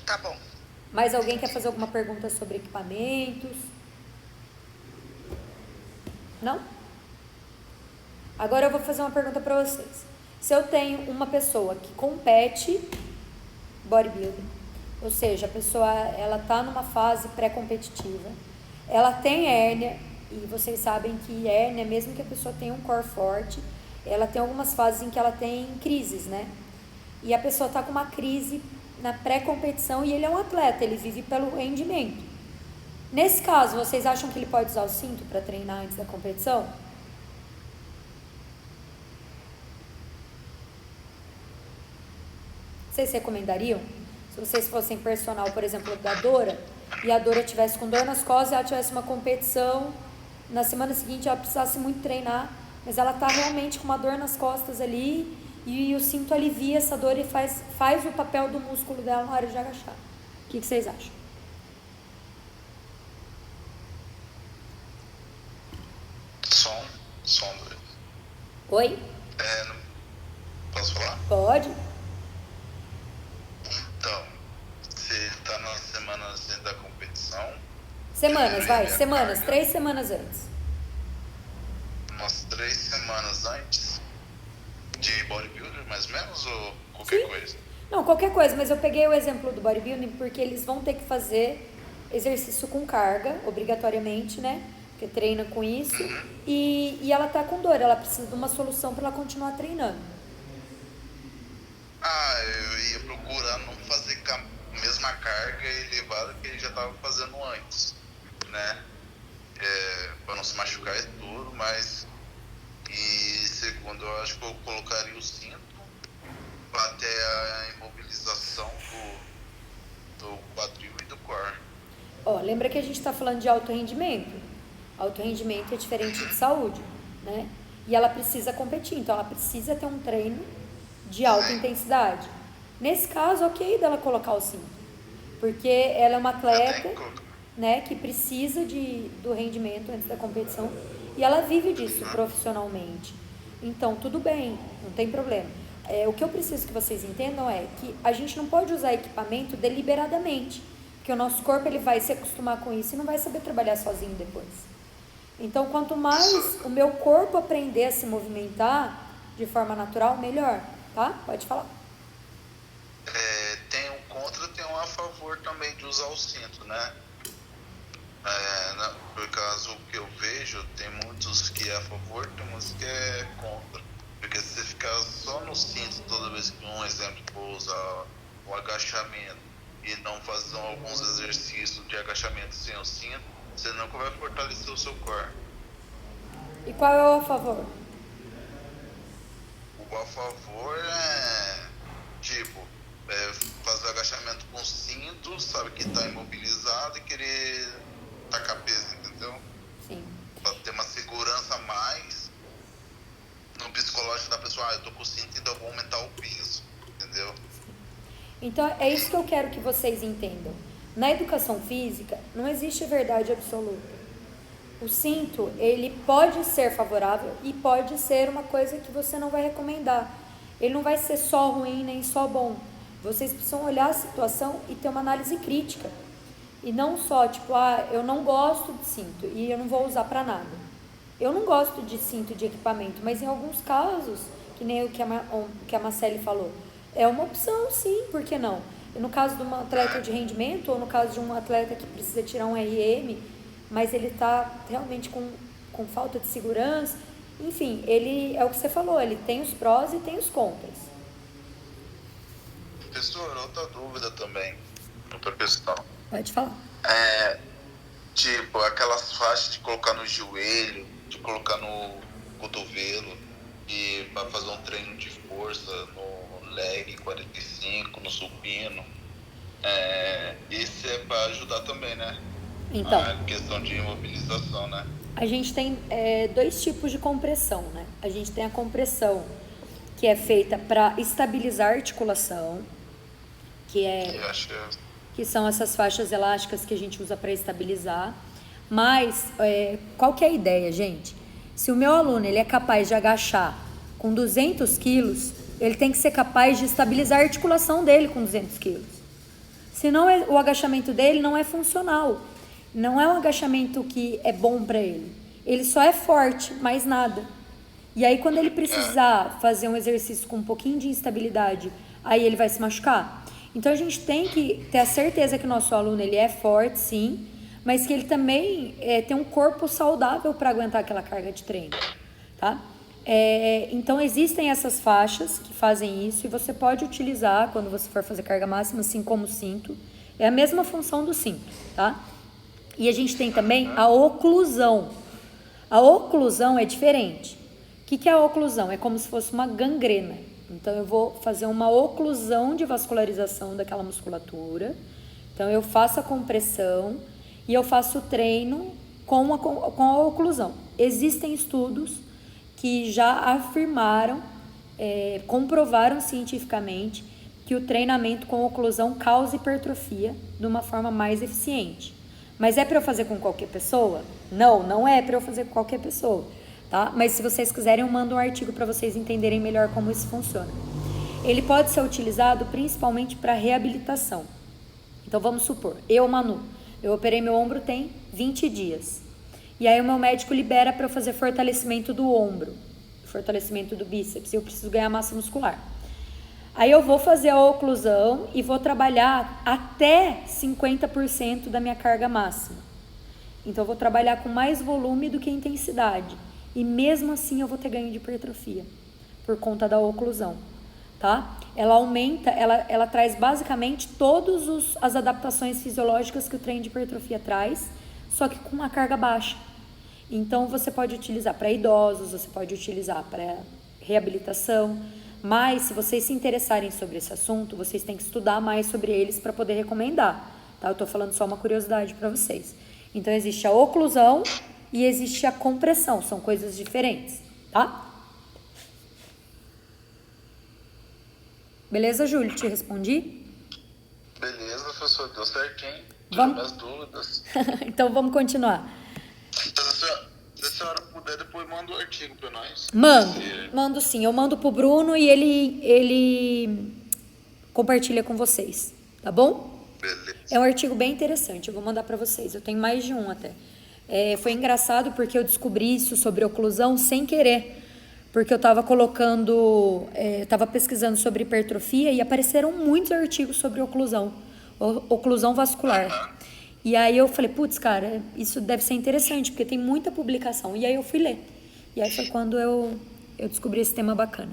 Tá bom. Mais alguém quer fazer alguma pergunta sobre equipamentos? Não? Agora eu vou fazer uma pergunta para vocês. Se eu tenho uma pessoa que compete bodybuilding, ou seja, a pessoa ela tá numa fase pré-competitiva, ela tem hérnia, e vocês sabem que hérnia, mesmo que a pessoa tenha um core forte, ela tem algumas fases em que ela tem crises, né? E a pessoa tá com uma crise na pré-competição e ele é um atleta, ele vive pelo rendimento. Nesse caso, vocês acham que ele pode usar o cinto para treinar antes da competição? Vocês recomendariam? Se vocês fossem personal, por exemplo, da Dora, e a Dora tivesse com dor nas costas, ela tivesse uma competição, na semana seguinte ela precisasse muito treinar, mas ela tá realmente com uma dor nas costas ali, e o cinto alivia essa dor e faz o papel do músculo dela na hora de agachar. O que vocês acham? Som, Doris. Oi? Posso falar? Pode? Então, você tá nas semanas antes da competição. Semanas, vai, semanas, carga. 3 semanas antes. Umas 3 semanas antes de bodybuilder, mais ou menos, ou qualquer Sim. coisa? Não, qualquer coisa, mas eu peguei o exemplo do bodybuilding porque eles vão ter que fazer exercício com carga, obrigatoriamente, né? Porque treina com isso. E ela tá com dor, ela precisa de uma solução para ela continuar treinando. Eu ia procurar não fazer com a mesma carga elevada que ele já estava fazendo antes, né? Para não se machucar e tudo, mas... E segundo, eu acho que eu colocaria o cinto até a imobilização do quadril e do core. Ó, lembra que a gente tá falando de alto rendimento? Alto rendimento é diferente de saúde, né? E ela precisa competir, então ela precisa ter um treino de alta intensidade. Nesse caso, ok dela colocar o cinto, porque ela é uma atleta, né, que precisa do rendimento antes da competição e ela vive disso profissionalmente. Então, tudo bem, não tem problema. O que eu preciso que vocês entendam é que a gente não pode usar equipamento deliberadamente, porque o nosso corpo ele vai se acostumar com isso e não vai saber trabalhar sozinho depois. Então, quanto mais o meu corpo aprender a se movimentar de forma natural, melhor, tá? Pode falar. Tem um contra, tem um a favor também de usar o cinto, né? Por causa que eu vejo, tem muitos que é a favor, tem muitos que é contra. Porque se você ficar só no cinto toda vez que um exemplo for usar o agachamento e não fazer alguns exercícios de agachamento sem o cinto, você nunca vai fortalecer o seu core. E qual é o a favor? O a favor fazer agachamento com cinto, sabe que tá imobilizado e querer tacar peso, entendeu? Sim. Pra ter uma segurança a mais no psicológico da pessoa. Eu tô com o cinto, então eu vou aumentar o peso, entendeu? Então, é isso que eu quero que vocês entendam. Na educação física, não existe verdade absoluta. O cinto, ele pode ser favorável e pode ser uma coisa que você não vai recomendar. Ele não vai ser só ruim nem só bom. Vocês precisam olhar a situação e ter uma análise crítica. E não só, tipo, eu não gosto de cinto e eu não vou usar para nada. Eu não gosto de cinto de equipamento, mas em alguns casos, que nem o que a Marcele falou, é uma opção, sim, por que não? E no caso de um atleta de rendimento, ou no caso de um atleta que precisa tirar um RM, mas ele está realmente com falta de segurança, enfim, ele é o que você falou, ele tem os prós e tem os contras. Professor, outra dúvida também, outra questão. Pode falar. Tipo, aquelas faixas de colocar no joelho, de colocar no cotovelo, e para fazer um treino de força no leg 45, no supino. Isso é para ajudar também, né? Então, A questão de imobilização, né? a gente tem 2 tipos de compressão, né? A gente tem a compressão que é feita para estabilizar a articulação, que são essas faixas elásticas que a gente usa para estabilizar. Mas, qual que é a ideia, gente? Se o meu aluno ele é capaz de agachar com 200 quilos, ele tem que ser capaz de estabilizar a articulação dele com 200 quilos. Senão o agachamento dele não é funcional. Não é um agachamento que é bom para ele. Ele só é forte, mais nada. E aí quando ele precisar fazer um exercício com um pouquinho de instabilidade, aí ele vai se machucar. Então a gente tem que ter a certeza que o nosso aluno ele é forte, sim, mas que ele também tem um corpo saudável para aguentar aquela carga de treino, tá? Então existem essas faixas que fazem isso e você pode utilizar quando você for fazer carga máxima, assim como o cinto. É a mesma função do cinto, tá? E a gente tem também a oclusão. A oclusão é diferente. O que é a oclusão? É como se fosse uma gangrena. Então eu vou fazer uma oclusão de vascularização daquela musculatura. Então eu faço a compressão e eu faço o treino com a oclusão. Existem estudos que já afirmaram, comprovaram cientificamente que o treinamento com oclusão causa hipertrofia de uma forma mais eficiente. Mas é para eu fazer com qualquer pessoa? Não, não é para eu fazer com qualquer pessoa, tá? Mas se vocês quiserem, eu mando um artigo para vocês entenderem melhor como isso funciona. Ele pode ser utilizado principalmente para reabilitação. Então vamos supor, Manu, eu operei meu ombro tem 20 dias. E aí o meu médico libera para eu fazer fortalecimento do ombro, fortalecimento do bíceps, e eu preciso ganhar massa muscular. Aí eu vou fazer a oclusão e vou trabalhar até 50% da minha carga máxima. Então eu vou trabalhar com mais volume do que intensidade. E mesmo assim eu vou ter ganho de hipertrofia, por conta da oclusão, tá? Ela aumenta, ela traz basicamente todas as adaptações fisiológicas que o treino de hipertrofia traz, só que com uma carga baixa. Então você pode utilizar para idosos, você pode utilizar para reabilitação, mas se vocês se interessarem sobre esse assunto, vocês têm que estudar mais sobre eles para poder recomendar, tá? Eu estou falando só uma curiosidade para vocês. Então existe a oclusão e existe a compressão, são coisas diferentes, tá? Beleza, Júlio? Te respondi? Beleza, professor, deu certinho. Vamos? As dúvidas. Então vamos continuar. Então, se a senhora puder, depois manda o artigo para nós. Mando sim. Eu mando pro Bruno e ele compartilha com vocês, tá bom? Beleza. É um artigo bem interessante, eu vou mandar para vocês. Eu tenho mais de um até. Foi engraçado porque eu descobri isso sobre oclusão sem querer. Porque eu estava estava pesquisando sobre hipertrofia e apareceram muitos artigos sobre oclusão vascular. E aí eu falei, putz, cara, isso deve ser interessante, porque tem muita publicação. E aí eu fui ler. E aí foi quando eu descobri esse tema bacana.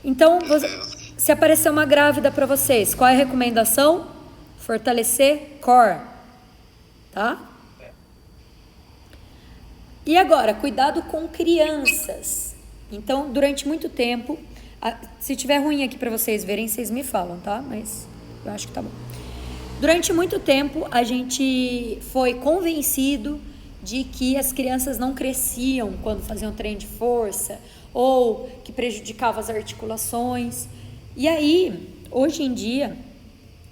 Então, se aparecer uma grávida para vocês, qual é a recomendação? Fortalecer core, tá? E agora, cuidado com crianças. Então, durante muito tempo, se tiver ruim aqui para vocês verem, vocês me falam, tá? Mas eu acho que tá bom. Durante muito tempo, a gente foi convencido de que as crianças não cresciam quando faziam treino de força ou que prejudicava as articulações. E aí, hoje em dia,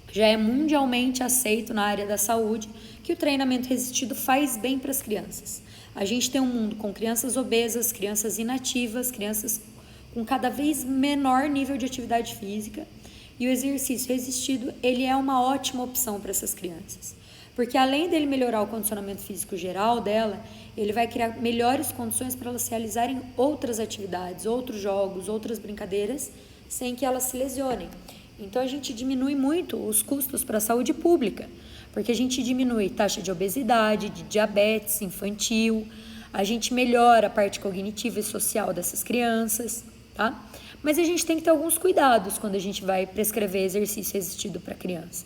já é mundialmente aceito na área da saúde que o treinamento resistido faz bem para as crianças. A gente tem um mundo com crianças obesas, crianças inativas, crianças com cada vez menor nível de atividade física. E o exercício resistido, ele é uma ótima opção para essas crianças. Porque além dele melhorar o condicionamento físico geral dela, ele vai criar melhores condições para elas realizarem outras atividades, outros jogos, outras brincadeiras, sem que elas se lesionem. Então a gente diminui muito os custos para a saúde pública, porque a gente diminui taxa de obesidade, de diabetes infantil, a gente melhora a parte cognitiva e social dessas crianças, tá? Mas a gente tem que ter alguns cuidados quando a gente vai prescrever exercício resistido para criança.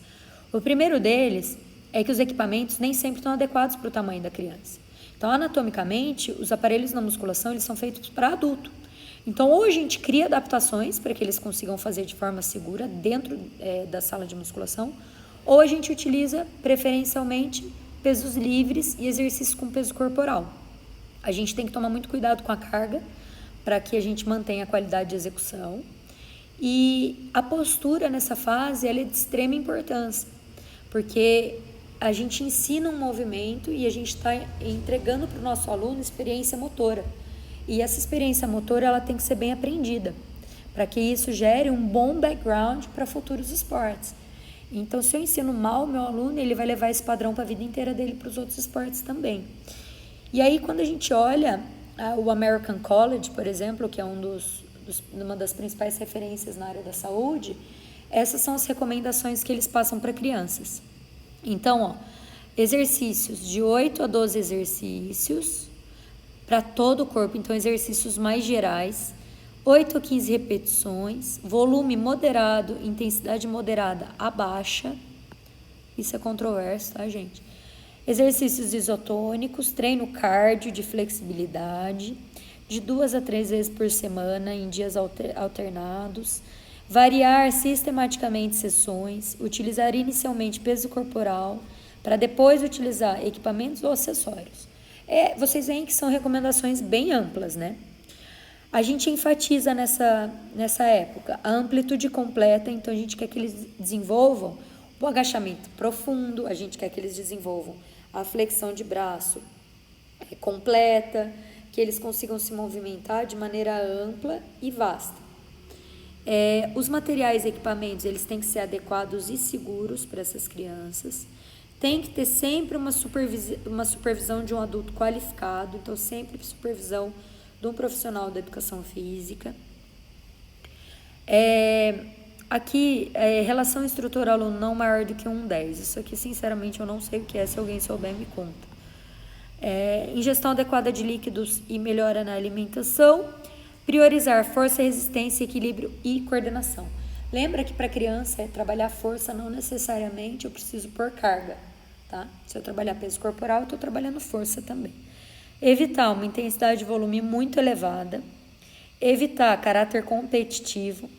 O primeiro deles é que os equipamentos nem sempre estão adequados para o tamanho da criança. Então, anatomicamente, os aparelhos na musculação eles são feitos para adulto. Então, ou a gente cria adaptações para que eles consigam fazer de forma segura dentro da sala de musculação, ou a gente utiliza preferencialmente pesos livres e exercícios com peso corporal. A gente tem que tomar muito cuidado com a carga, para que a gente mantenha a qualidade de execução. E a postura nessa fase ela é de extrema importância, porque a gente ensina um movimento e a gente está entregando para o nosso aluno experiência motora. E essa experiência motora ela tem que ser bem aprendida, para que isso gere um bom background para futuros esportes. Então, se eu ensino mal o meu aluno, ele vai levar esse padrão para a vida inteira dele para os outros esportes também. E aí, quando a gente olha o American College, por exemplo, que é uma das principais referências na área da saúde, essas são as recomendações que eles passam para crianças. Então, exercícios de 8 a 12 exercícios para todo o corpo, então exercícios mais gerais, 8 a 15 repetições, volume moderado, intensidade moderada a baixa, isso é controverso, tá, gente? Exercícios isotônicos, treino cardio de flexibilidade, de 2 a 3 vezes por semana, em dias alternados, variar sistematicamente sessões, utilizar inicialmente peso corporal, para depois utilizar equipamentos ou acessórios. Vocês veem que são recomendações bem amplas, né? A gente enfatiza nessa época a amplitude completa, então a gente quer que eles desenvolvam o agachamento profundo, a gente quer que eles desenvolvam a flexão de braço completa, que eles consigam se movimentar de maneira ampla e vasta. Os materiais e equipamentos, eles têm que ser adequados e seguros para essas crianças. Tem que ter sempre uma supervisão de um adulto qualificado, então sempre supervisão de um profissional da educação física. Aqui, relação instrutor-aluno não maior do que 1:10. Isso aqui, sinceramente, eu não sei o que é, se alguém souber, me conta. Ingestão adequada de líquidos e melhora na alimentação. Priorizar força, resistência, equilíbrio e coordenação. Lembra que para criança, trabalhar força não necessariamente eu preciso pôr carga, tá? Se eu trabalhar peso corporal, eu estou trabalhando força também. Evitar uma intensidade de volume muito elevada. Evitar caráter competitivo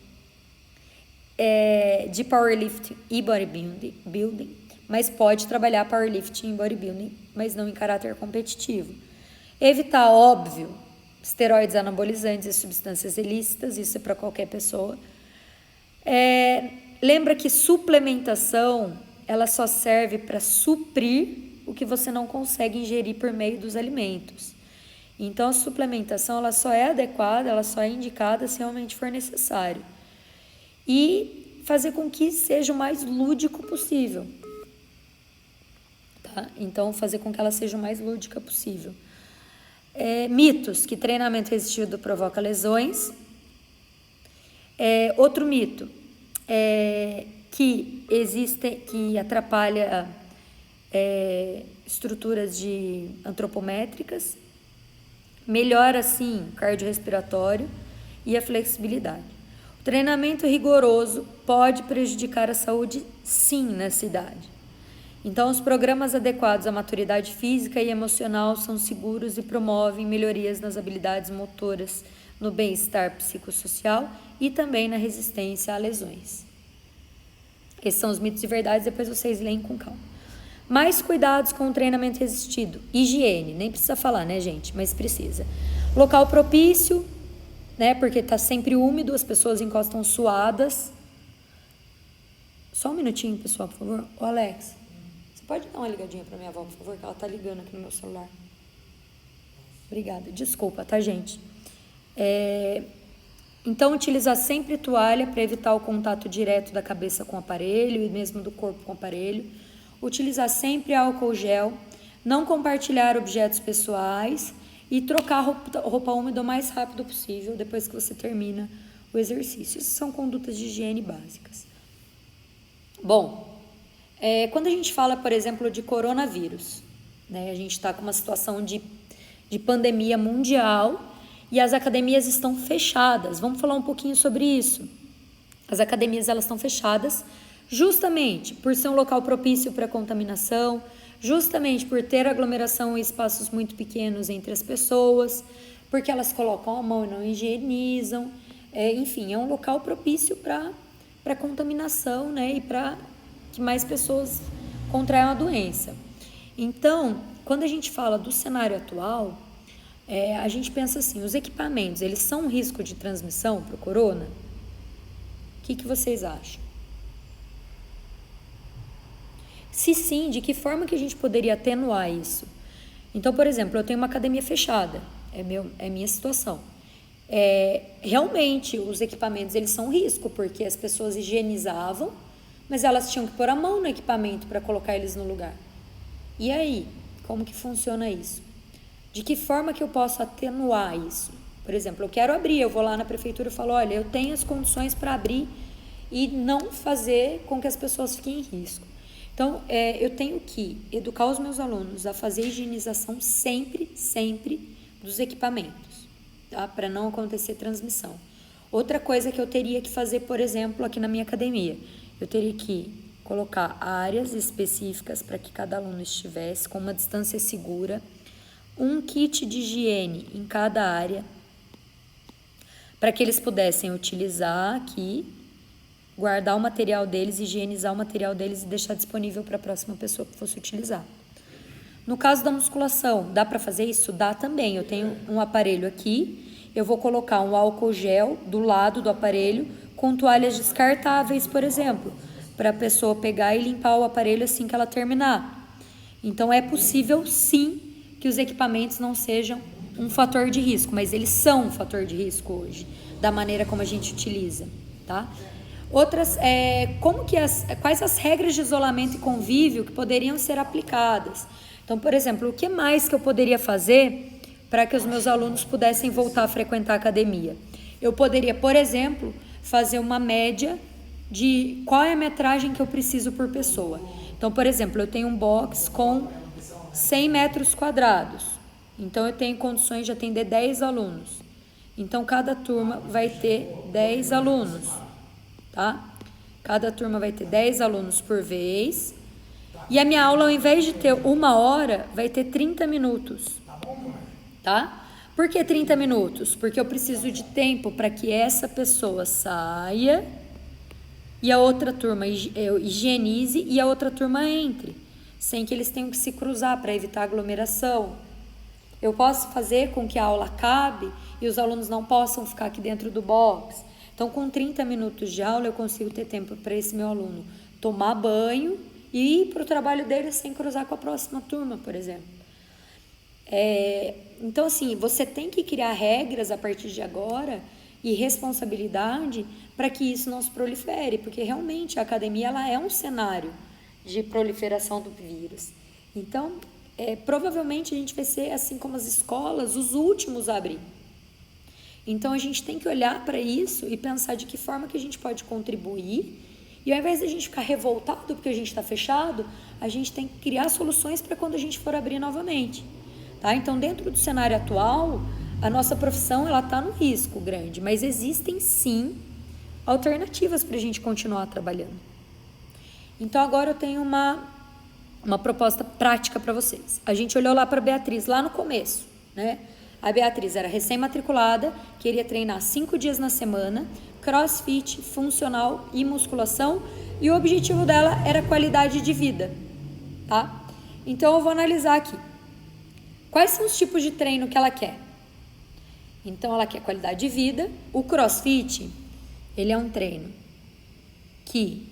de powerlifting e bodybuilding, mas pode trabalhar powerlifting e bodybuilding, mas não em caráter competitivo. Evitar, óbvio, esteroides anabolizantes e substâncias ilícitas, isso é para qualquer pessoa. Lembra que suplementação, ela só serve para suprir o que você não consegue ingerir por meio dos alimentos. Então, a suplementação, ela só é adequada, ela só é indicada se realmente for necessário. E fazer com que seja o mais lúdico possível. Tá? Então, fazer com que ela seja o mais lúdica possível. Mitos, que treinamento resistido provoca lesões. Outro mito, que atrapalha estruturas antropométricas, melhora, sim, o cardiorrespiratório e a flexibilidade. O treinamento rigoroso pode prejudicar a saúde, sim, nessa idade. Então, os programas adequados à maturidade física e emocional são seguros e promovem melhorias nas habilidades motoras, no bem-estar psicossocial e também na resistência a lesões. Esses são os mitos e verdades, depois vocês leem com calma. Mais cuidados com o treinamento resistido. Higiene, nem precisa falar, né, gente? Mas precisa. Local propício, né, porque está sempre úmido, as pessoas encostam suadas. Só um minutinho, pessoal, por favor. Ô, Alex, você pode dar uma ligadinha para minha avó, por favor, que ela está ligando aqui no meu celular. Obrigada. Desculpa, tá, gente? Então, utilizar sempre toalha para evitar o contato direto da cabeça com o aparelho e mesmo do corpo com o aparelho. Utilizar sempre álcool gel, não compartilhar objetos pessoais e trocar roupa úmida o mais rápido possível depois que você termina o exercício. Essas são condutas de higiene básicas. Bom, quando a gente fala, por exemplo, de coronavírus, né, a gente está com uma situação de pandemia mundial e as academias estão fechadas. Vamos falar um pouquinho sobre isso. As academias, elas estão fechadas justamente por ser um local propício para contaminação, justamente por ter aglomeração em espaços muito pequenos entre as pessoas, porque elas colocam a mão e não higienizam. Enfim, é um local propício para contaminação, né, e para que mais pessoas contraiam a doença. Então, quando a gente fala do cenário atual, a gente pensa assim, os equipamentos, eles são um risco de transmissão para o corona? O que vocês acham? Se sim, de que forma que a gente poderia atenuar isso? Então, por exemplo, eu tenho uma academia fechada, é minha situação. Realmente, os equipamentos, eles são um risco, porque as pessoas higienizavam, mas elas tinham que pôr a mão no equipamento para colocar eles no lugar. E aí, como que funciona isso? De que forma que eu posso atenuar isso? Por exemplo, eu quero abrir, eu vou lá na prefeitura e falo, olha, eu tenho as condições para abrir e não fazer com que as pessoas fiquem em risco. Então, eu tenho que educar os meus alunos a fazer higienização sempre dos equipamentos, tá? Para não acontecer transmissão. Outra coisa que eu teria que fazer, por exemplo, aqui na minha academia, eu teria que colocar áreas específicas para que cada aluno estivesse com uma distância segura, um kit de higiene em cada área, para que eles pudessem utilizar aqui, guardar o material deles, higienizar o material deles e deixar disponível para a próxima pessoa que fosse utilizar. No caso da musculação, dá para fazer isso? Dá também. Eu tenho um aparelho aqui, eu vou colocar um álcool gel do lado do aparelho com toalhas descartáveis, por exemplo, para a pessoa pegar e limpar o aparelho assim que ela terminar. Então, é possível, sim, que os equipamentos não sejam um fator de risco, mas eles são um fator de risco hoje, da maneira como a gente utiliza, tá? Outras, quais as regras de isolamento e convívio que poderiam ser aplicadas? Então, por exemplo, o que mais que eu poderia fazer para que os meus alunos pudessem voltar a frequentar a academia? Eu poderia, por exemplo, fazer uma média de qual é a metragem que eu preciso por pessoa. Então, por exemplo, eu tenho um box com 100 metros quadrados. Então, eu tenho condições de atender 10 alunos. Então, cada turma vai ter 10 alunos. Tá? Cada turma vai ter 10 alunos por vez. E a minha aula, ao invés de ter 1 hora, vai ter 30 minutos. Tá? Por que 30 minutos? Porque eu preciso de tempo para que essa pessoa saia e a outra turma higienize e a outra turma entre, sem que eles tenham que se cruzar para evitar aglomeração. Eu posso fazer com que a aula acabe e os alunos não possam ficar aqui dentro do box. Então, com 30 minutos de aula, eu consigo ter tempo para esse meu aluno tomar banho e ir para o trabalho dele sem cruzar com a próxima turma, por exemplo. Então, assim, você tem que criar regras a partir de agora e responsabilidade para que isso não se prolifere, porque realmente a academia ela é um cenário de proliferação do vírus. Então, provavelmente a gente vai ser, assim como as escolas, os últimos a abrir. Então, a gente tem que olhar para isso e pensar de que forma que a gente pode contribuir. E ao invés de a gente ficar revoltado porque a gente está fechado, a gente tem que criar soluções para quando a gente for abrir novamente. Tá? Então, dentro do cenário atual, a nossa profissão está no risco grande, mas existem, sim, alternativas para a gente continuar trabalhando. Então, agora eu tenho uma proposta prática para vocês. A gente olhou lá para a Beatriz, lá no começo, né? A Beatriz era recém-matriculada, queria treinar 5 dias na semana, crossfit, funcional e musculação, e o objetivo dela era qualidade de vida, tá? Então, eu vou analisar aqui. Quais são os tipos de treino que ela quer? Então, ela quer qualidade de vida. O crossfit, ele é um treino que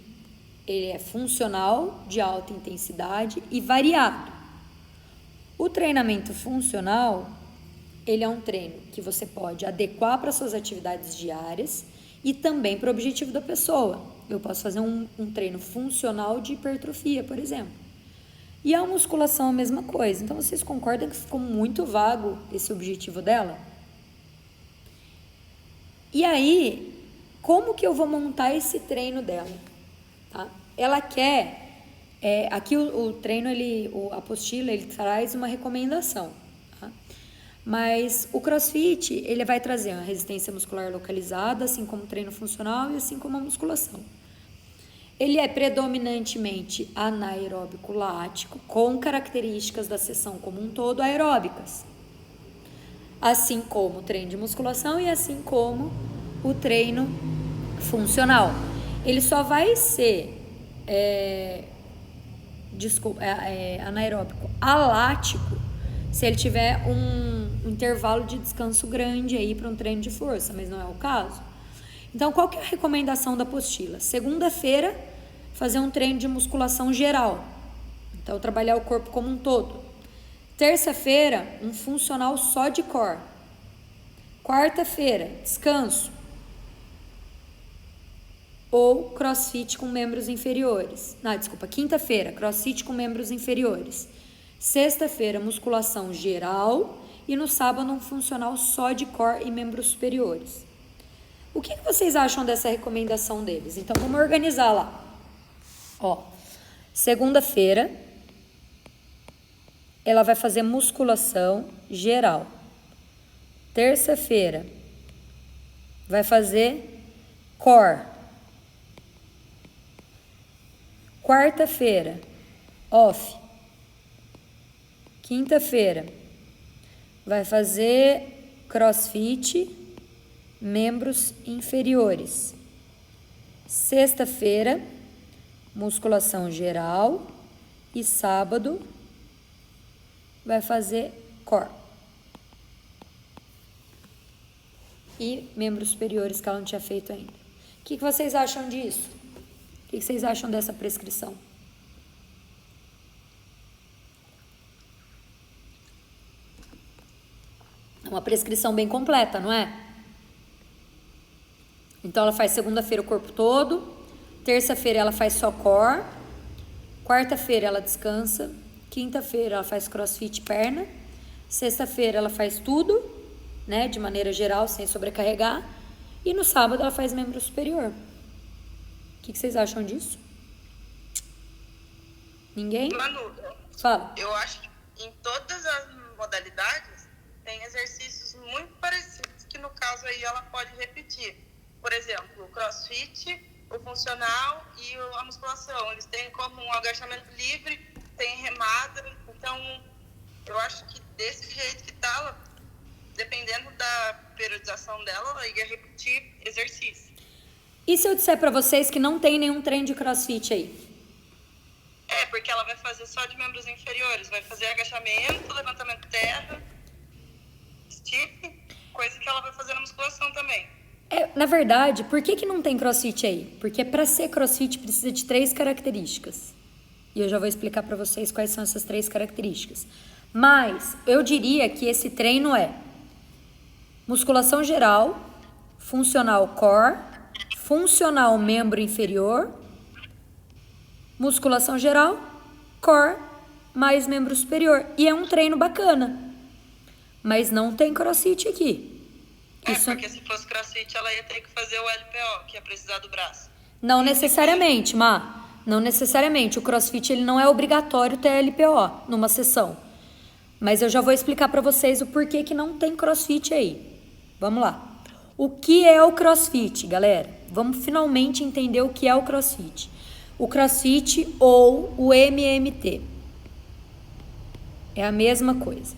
ele é funcional, de alta intensidade e variado. O treinamento funcional, ele é um treino que você pode adequar para suas atividades diárias e também para o objetivo da pessoa. Eu posso fazer um treino funcional de hipertrofia, por exemplo. E a musculação a mesma coisa. Então, vocês concordam que ficou muito vago esse objetivo dela? E aí, como que eu vou montar esse treino dela? Tá? Ela quer... aqui o treino, a apostila, ele traz uma recomendação. Tá? Mas o crossfit, ele vai trazer uma resistência muscular localizada, assim como o treino funcional e assim como a musculação. Ele é predominantemente anaeróbico lático, com características da sessão como um todo aeróbicas. Assim como o treino de musculação e assim como o treino funcional. Ele só vai ser anaeróbico alático se ele tiver um intervalo de descanso grande aí para um treino de força, mas não é o caso. Então, qual que é a recomendação da apostila? Segunda-feira, fazer um treino de musculação geral. Então, trabalhar o corpo como um todo. Terça-feira, um funcional só de core. Quarta-feira, descanso. ou CrossFit com membros inferiores. Não, desculpa, quinta-feira, CrossFit com membros inferiores. Sexta-feira, musculação geral. E no sábado, um funcional só de core e membros superiores. O que vocês acham dessa recomendação deles? Então, vamos organizar lá. Ó, segunda-feira, ela vai fazer musculação geral. Terça-feira, vai fazer core. Quarta-feira, off. Quinta-feira, vai fazer CrossFit, membros inferiores. Sexta-feira, musculação geral. E sábado, vai fazer core. E membros superiores que ela não tinha feito ainda. O que vocês acham disso? O que vocês acham dessa prescrição? É uma prescrição bem completa, não é? Então, ela faz segunda-feira o corpo todo. Terça-feira, ela faz só core. Quarta-feira, ela descansa. Quinta-feira, ela faz CrossFit perna. Sexta-feira, ela faz tudo, né? De maneira geral, sem sobrecarregar. E no sábado, ela faz membro superior. O que vocês acham disso? Ninguém? Manu, Fala. eu acho que em todas as modalidades tem exercícios muito parecidos que no caso aí ela pode repetir. Por exemplo, o CrossFit, o funcional e a musculação. Eles têm como um agachamento livre, tem remada. Então, eu acho que desse jeito que tá, ela, dependendo da periodização dela, ela ia repetir exercício. E se eu disser pra vocês que não tem nenhum treino de CrossFit aí? É, porque ela vai fazer só de membros inferiores. Vai fazer agachamento, levantamento terra, stiff, coisa que ela vai fazer na musculação também. Na verdade, por que não tem CrossFit aí? Porque para ser CrossFit precisa de 3 características. E eu já vou explicar para vocês quais são essas 3 características. Mas eu diria que esse treino é musculação geral, funcional core, funcional membro inferior, musculação geral, core, mais membro superior. E é um treino bacana. Mas não tem CrossFit aqui. Porque se fosse CrossFit, ela ia ter que fazer o LPO, que ia precisar do braço. Não necessariamente, Má. Não necessariamente. O CrossFit ele não é obrigatório ter LPO numa sessão. Mas eu já vou explicar para vocês o porquê que não tem CrossFit aí. Vamos lá. O que é o CrossFit, galera? Vamos finalmente entender o que é o CrossFit. O CrossFit ou o MMT. É a mesma coisa,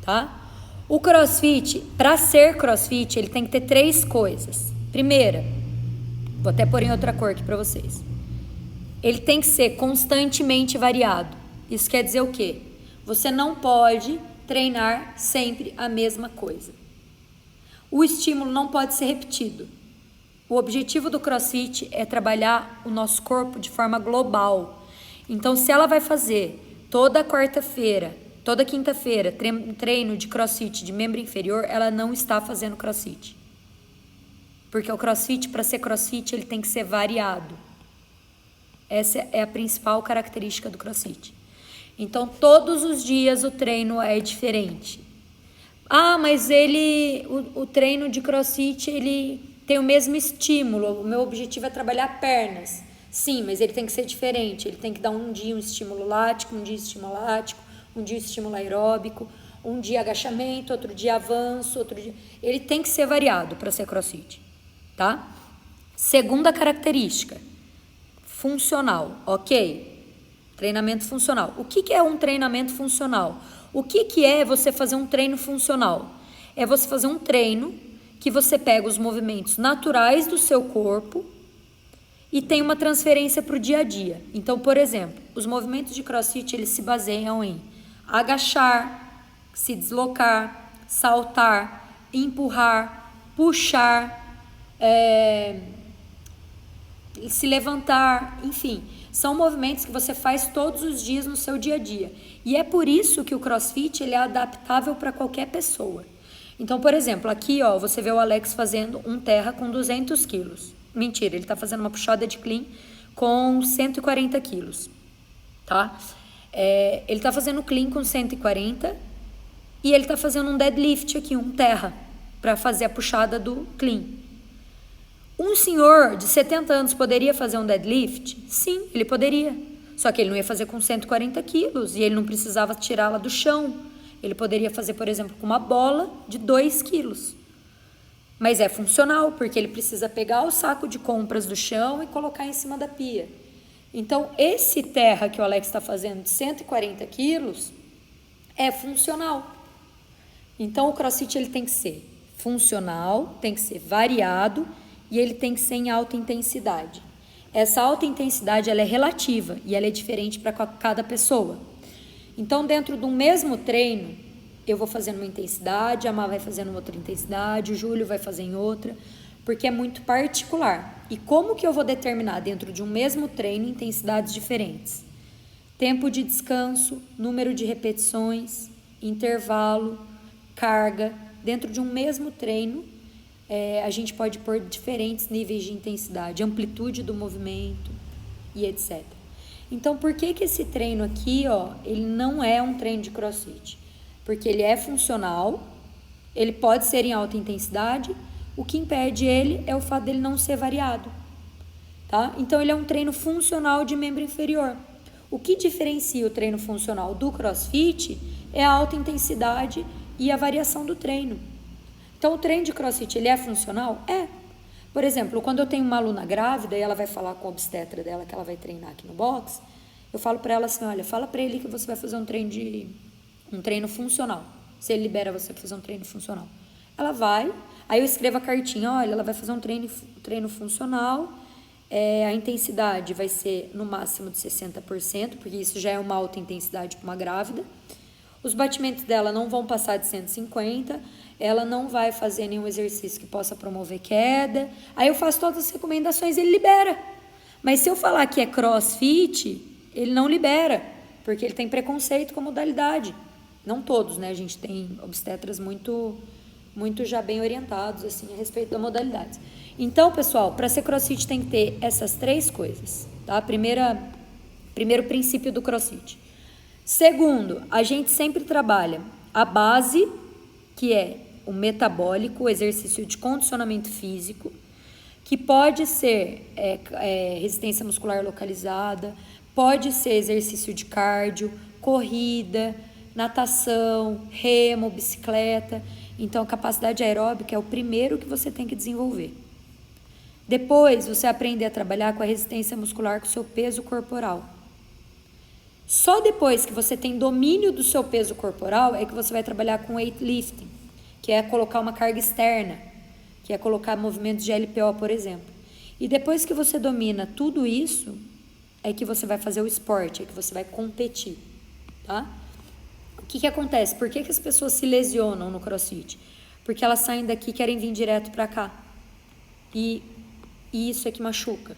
tá? O CrossFit, para ser CrossFit, ele tem que ter 3 coisas. Primeira, vou até pôr em outra cor aqui para vocês. Ele tem que ser constantemente variado. Isso quer dizer o quê? Você não pode treinar sempre a mesma coisa. O estímulo não pode ser repetido. O objetivo do CrossFit é trabalhar o nosso corpo de forma global. Então, se ela vai fazer toda quarta-feira, toda quinta-feira, treino de CrossFit de membro inferior, ela não está fazendo CrossFit. Porque o CrossFit, para ser CrossFit, ele tem que ser variado. Essa é a principal característica do CrossFit. Então, todos os dias o treino é diferente. Ah, mas o treino de CrossFit, ele tem o mesmo estímulo. O meu objetivo é trabalhar pernas. Sim, mas ele tem que ser diferente. Ele tem que dar um dia um estímulo lático, um dia estímulo lático, um dia estímulo aeróbico, um dia agachamento, outro dia avanço, outro dia... Ele tem que ser variado para ser CrossFit, tá? Segunda característica, funcional, ok? Treinamento funcional. O que é um treinamento funcional? O que é você fazer um treino funcional? É você fazer um treino que você pega os movimentos naturais do seu corpo e tem uma transferência para o dia a dia. Então, por exemplo, os movimentos de CrossFit, eles se baseiam em agachar, se deslocar, saltar, empurrar, puxar, se levantar, enfim. São movimentos que você faz todos os dias no seu dia a dia. E é por isso que o CrossFit ele é adaptável para qualquer pessoa. Então, por exemplo, aqui ó, você vê o Alex fazendo um terra com 200 quilos. Mentira, ele está fazendo uma puxada de clean com 140 quilos, tá? Ele está fazendo clean com 140 e ele está fazendo um deadlift aqui, um terra, para fazer a puxada do clean. Um senhor de 70 anos poderia fazer um deadlift? Sim, ele poderia. Só que ele não ia fazer com 140 quilos e ele não precisava tirá-la do chão. Ele poderia fazer, por exemplo, com uma bola de 2 quilos. Mas é funcional, porque ele precisa pegar o saco de compras do chão e colocar em cima da pia. Então, esse terra que o Alex está fazendo de 140 quilos é funcional. Então, o CrossFit ele tem que ser funcional, tem que ser variado e ele tem que ser em alta intensidade. Essa alta intensidade ela é relativa e ela é diferente para cada pessoa. Então, dentro de um mesmo treino, eu vou fazendo uma intensidade, a Má vai fazendo outra intensidade, o Júlio vai fazer em outra, porque é muito particular. E como que eu vou determinar dentro de um mesmo treino intensidades diferentes? Tempo de descanso, número de repetições, intervalo, carga. Dentro de um mesmo treino, a gente pode pôr diferentes níveis de intensidade, amplitude do movimento e etc. Então, por que esse treino aqui, ele não é um treino de CrossFit? Porque ele é funcional, ele pode ser em alta intensidade, o que impede ele é o fato dele não ser variado, tá? Então, ele é um treino funcional de membro inferior. O que diferencia o treino funcional do CrossFit é a alta intensidade e a variação do treino. Então, o treino de CrossFit, ele é funcional? É. Por exemplo, quando eu tenho uma aluna grávida e ela vai falar com a obstetra dela que ela vai treinar aqui no box, eu falo para ela assim, olha, fala para ele que você vai fazer um treino funcional. Se ele libera você para fazer um treino funcional. Ela vai, aí eu escrevo a cartinha, olha, ela vai fazer um treino funcional, a intensidade vai ser no máximo de 60%, porque isso já é uma alta intensidade para uma grávida. Os batimentos dela não vão passar de 150, ela não vai fazer nenhum exercício que possa promover queda. Aí eu faço todas as recomendações e ele libera. Mas se eu falar que é CrossFit, ele não libera, porque ele tem preconceito com a modalidade. Não todos, né? A gente tem obstetras muito já bem orientados assim, a respeito da modalidade. Então, pessoal, para ser CrossFit tem que ter essas 3 coisas, tá? Primeiro princípio do CrossFit. Segundo, a gente sempre trabalha a base, que é o metabólico, o exercício de condicionamento físico, que pode ser resistência muscular localizada, pode ser exercício de cardio, corrida, natação, remo, bicicleta. Então, a capacidade aeróbica é o primeiro que você tem que desenvolver. Depois, você aprende a trabalhar com a resistência muscular com o seu peso corporal. Só depois que você tem domínio do seu peso corporal é que você vai trabalhar com weightlifting, que é colocar uma carga externa, que é colocar movimentos de LPO, por exemplo. E depois que você domina tudo isso, é que você vai fazer o esporte, é que você vai competir, tá? O que acontece? Por que as pessoas se lesionam no CrossFit? Porque elas saem daqui e querem vir direto para cá. E isso é que machuca,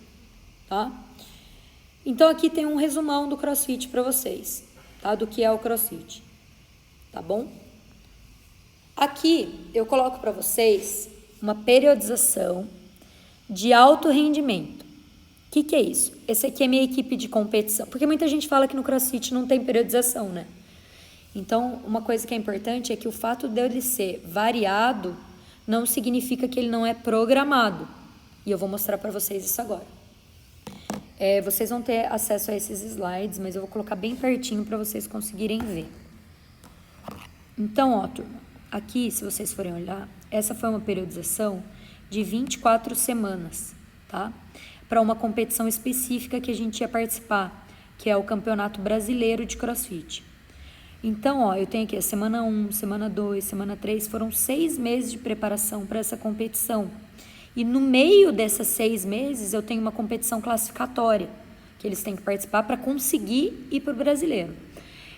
tá? Então, aqui tem um resumão do CrossFit para vocês, tá? Do que é o CrossFit, tá bom? Aqui, eu coloco para vocês uma periodização de alto rendimento. O que é isso? Essa aqui é minha equipe de competição, porque muita gente fala que no CrossFit não tem periodização, né? Então, uma coisa que é importante é que o fato dele ser variado não significa que ele não é programado. E eu vou mostrar para vocês isso agora. Vocês vão ter acesso a esses slides, mas eu vou colocar bem pertinho para vocês conseguirem ver. Então, turma, aqui, se vocês forem olhar, essa foi uma periodização de 24 semanas, tá? Para uma competição específica que a gente ia participar, que é o Campeonato Brasileiro de CrossFit. Então, eu tenho aqui a semana 1, semana 2, semana 3, foram 6 meses de preparação para essa competição. E no meio dessas 6 meses, eu tenho uma competição classificatória, que eles têm que participar para conseguir ir para o brasileiro.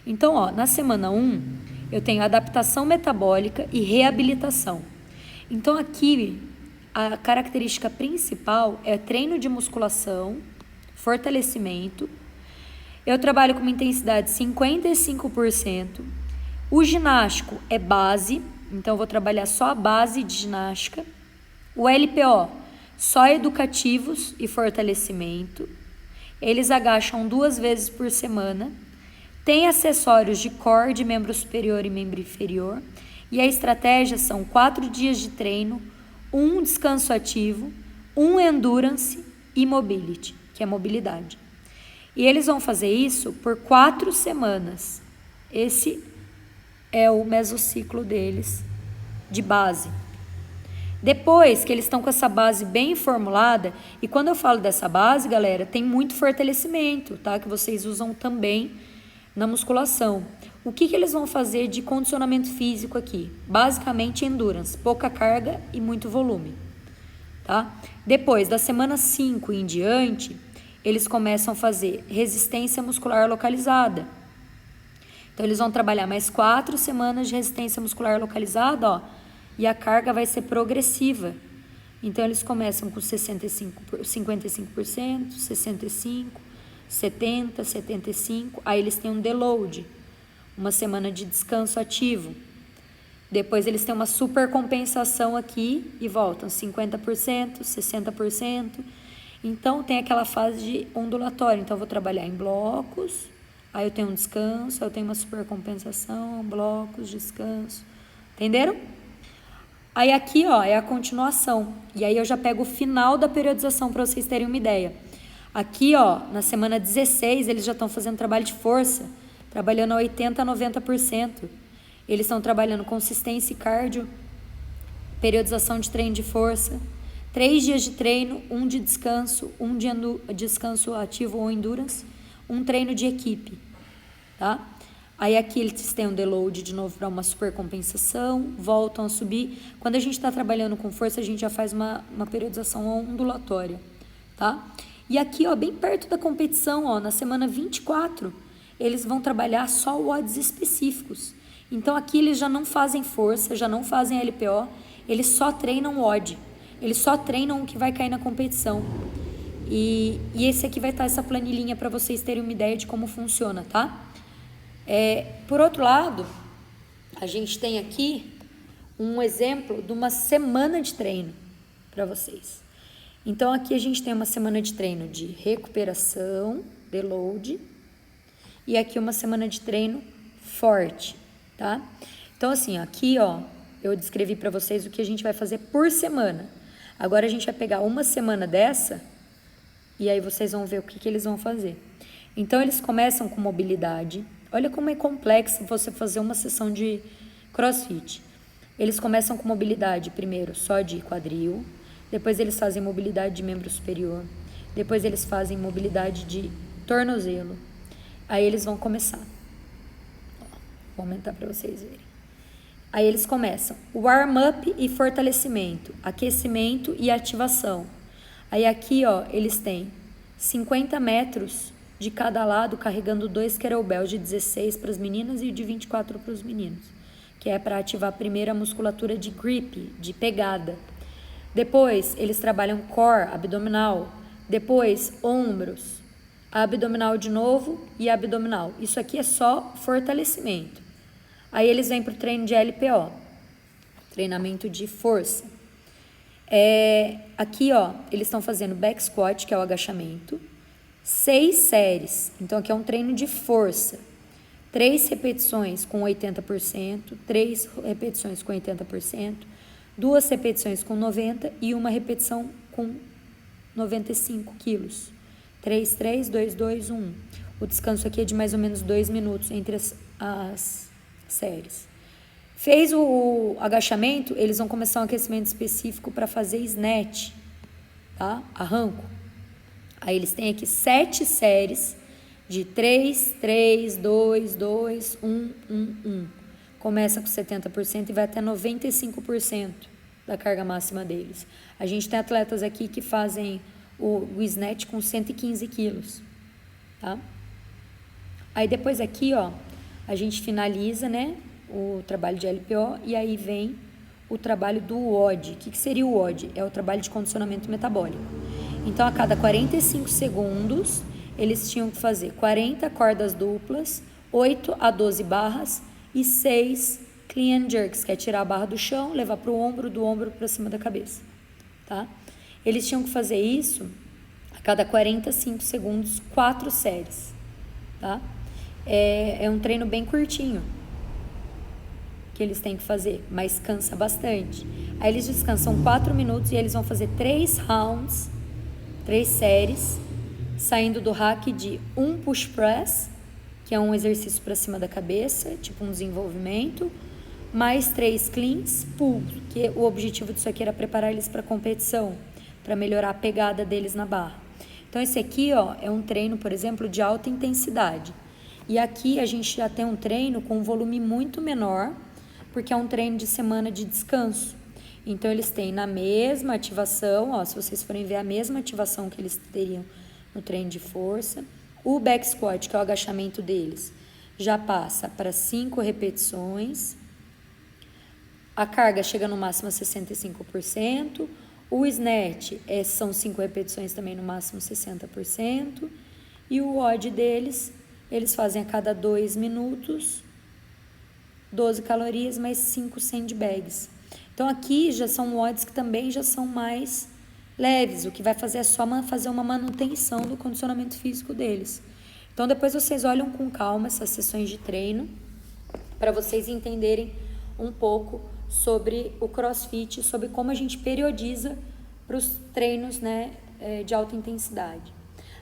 Então, na semana 1, eu tenho adaptação metabólica e reabilitação. Então, aqui, a característica principal é treino de musculação, fortalecimento. Eu trabalho com uma intensidade de 55%. O ginástico é base, então eu vou trabalhar só a base de ginástica. O LPO, só educativos e fortalecimento. Eles agacham 2 vezes por semana. Tem acessórios de core, de membro superior e membro inferior. E a estratégia são 4 dias de treino, 1 descanso ativo, 1 endurance e mobility, que é mobilidade. E eles vão fazer isso por 4 semanas. Esse é o mesociclo deles de base. Depois que eles estão com essa base bem formulada, e quando eu falo dessa base, galera, tem muito fortalecimento, tá? Que vocês usam também na musculação. O que eles vão fazer de condicionamento físico aqui? Basicamente endurance, pouca carga e muito volume, tá? Depois, da semana 5 em diante, eles começam a fazer resistência muscular localizada. Então, eles vão trabalhar mais 4 semanas de resistência muscular localizada, ó, e a carga vai ser progressiva. Então, eles começam com 55%, 65%, 70%, 75%. Aí, eles têm um deload, uma semana de descanso ativo. Depois, eles têm uma supercompensação aqui e voltam 50%, 60%. Então, tem aquela fase de ondulatório. Então, eu vou trabalhar em blocos, aí eu tenho um descanso, aí eu tenho uma supercompensação, blocos, descanso. Entenderam? Aí aqui, ó, é a continuação. E aí eu já pego o final da periodização para vocês terem uma ideia. Aqui, ó, na semana 16, eles já estão fazendo trabalho de força, trabalhando a 80% a 90%. Eles estão trabalhando consistência e cardio, periodização de treino de força, 3 dias de treino, 1 de descanso, 1 de descanso ativo ou endurance, 1 treino de equipe, tá? Aí aqui eles têm um deload de novo para uma supercompensação, voltam a subir. Quando a gente está trabalhando com força, a gente já faz uma periodização ondulatória, tá? E aqui, ó, bem perto da competição, ó, na semana 24, eles vão trabalhar só WODs específicos. Então aqui eles já não fazem força, já não fazem LPO, eles só treinam WOD. Eles só treinam o que vai cair na competição. E esse aqui vai estar essa planilhinha para vocês terem uma ideia de como funciona, tá? Por outro lado, a gente tem aqui um exemplo de uma semana de treino para vocês. Então, aqui a gente tem uma semana de treino de recuperação, deload, e aqui uma semana de treino forte, tá? Então, assim, aqui, ó, eu descrevi para vocês o que a gente vai fazer por semana. Agora, a gente vai pegar uma semana dessa e aí vocês vão ver o que eles vão fazer. Então, eles começam com mobilidade. Olha como é complexo você fazer uma sessão de CrossFit. Eles começam com mobilidade primeiro só de quadril, depois eles fazem mobilidade de membro superior, depois eles fazem mobilidade de tornozelo. Aí eles vão começar. Vou aumentar para vocês verem. Aí eles começam warm-up e fortalecimento, aquecimento e ativação. Aí aqui, ó, eles têm 50 metros de cada lado, carregando 2 kettlebells de 16 para as meninas e de 24 para os meninos, que é para ativar primeiro a musculatura de grip, de pegada. Depois, eles trabalham core, abdominal. Depois, ombros, abdominal de novo e abdominal. Isso aqui é só fortalecimento. Aí eles vêm para o treino de LPO, treinamento de força. Aqui, ó, eles estão fazendo back squat, que é o agachamento, 6 séries. Então, aqui é um treino de força. 3 repetições com 80%, 3 repetições com 80%, 2 repetições com 90% e 1 repetição com 95 quilos. 3, 3, 2, 2, 1. O descanso aqui é de mais ou menos 2 minutos entre as séries. Fez o agachamento, eles vão começar um aquecimento específico para fazer snatch, tá? Arranco. Aí eles têm aqui 7 séries de 3, 3, 2, 2, 1, 1, 1. Começa com 70% e vai até 95% da carga máxima deles. A gente tem atletas aqui que fazem o snatch com 115 quilos, tá? Aí depois aqui, ó, a gente finaliza, né, o trabalho de LPO e aí vem o trabalho do WOD. O que seria o WOD? É o trabalho de condicionamento metabólico. Então, a cada 45 segundos, eles tinham que fazer 40 cordas duplas, 8 a 12 barras e 6 clean and jerks, que é tirar a barra do chão, levar para o ombro, do ombro para cima da cabeça, tá? Eles tinham que fazer isso a cada 45 segundos, 4 séries, tá? É um treino bem curtinho que eles têm que fazer, mas cansa bastante. Aí eles descansam 4 minutos e eles vão fazer 3 rounds, 3 séries, saindo do hack de 1 push press, que é um exercício para cima da cabeça, tipo um desenvolvimento, mais 3 cleans, pull, que o objetivo disso aqui era preparar eles para competição, para melhorar a pegada deles na barra. Então esse aqui, ó, é um treino, por exemplo, de alta intensidade. E aqui a gente já tem um treino com um volume muito menor, porque é um treino de semana de descanso. Então eles têm na mesma ativação, ó, se vocês forem ver a mesma ativação que eles teriam no treino de força, o back squat, que é o agachamento deles, já passa para 5 repetições, a carga chega no máximo a 65%, o snatch são 5 repetições também no máximo 60%, e o WOD deles, eles fazem a cada 2 minutos, 12 calorias mais 5 sandbags. Então aqui já são WODs que também já são mais leves, o que vai fazer é só fazer uma manutenção do condicionamento físico deles. Então depois vocês olham com calma essas sessões de treino, para vocês entenderem um pouco sobre o CrossFit, sobre como a gente periodiza para os treinos, né, de alta intensidade.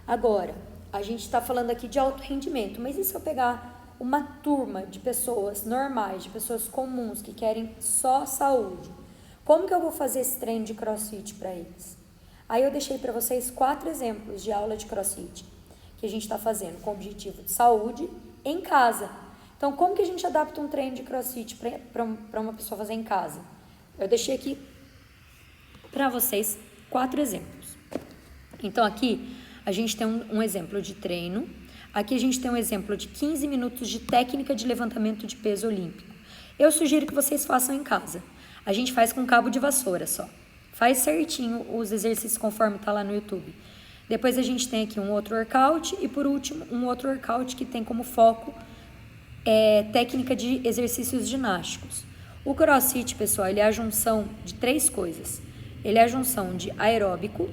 Agora, a gente está falando aqui de alto rendimento, mas e se eu pegar uma turma de pessoas normais, de pessoas comuns que querem só saúde? Como que eu vou fazer esse treino de CrossFit para eles? Aí eu deixei para vocês 4 exemplos de aula de CrossFit que a gente está fazendo com o objetivo de saúde em casa. Então, como que a gente adapta um treino de CrossFit para uma pessoa fazer em casa? Eu deixei aqui para vocês 4 exemplos. Então, aqui a gente tem um exemplo de treino. Aqui a gente tem um exemplo de 15 minutos de técnica de levantamento de peso olímpico. Eu sugiro que vocês façam em casa. A gente faz com cabo de vassoura só. Faz certinho os exercícios conforme está lá no YouTube. Depois a gente tem aqui um outro workout e, por último, um outro workout que tem como foco técnica de exercícios ginásticos. O CrossFit, pessoal, ele é a junção de 3 coisas. Ele é a junção de aeróbico.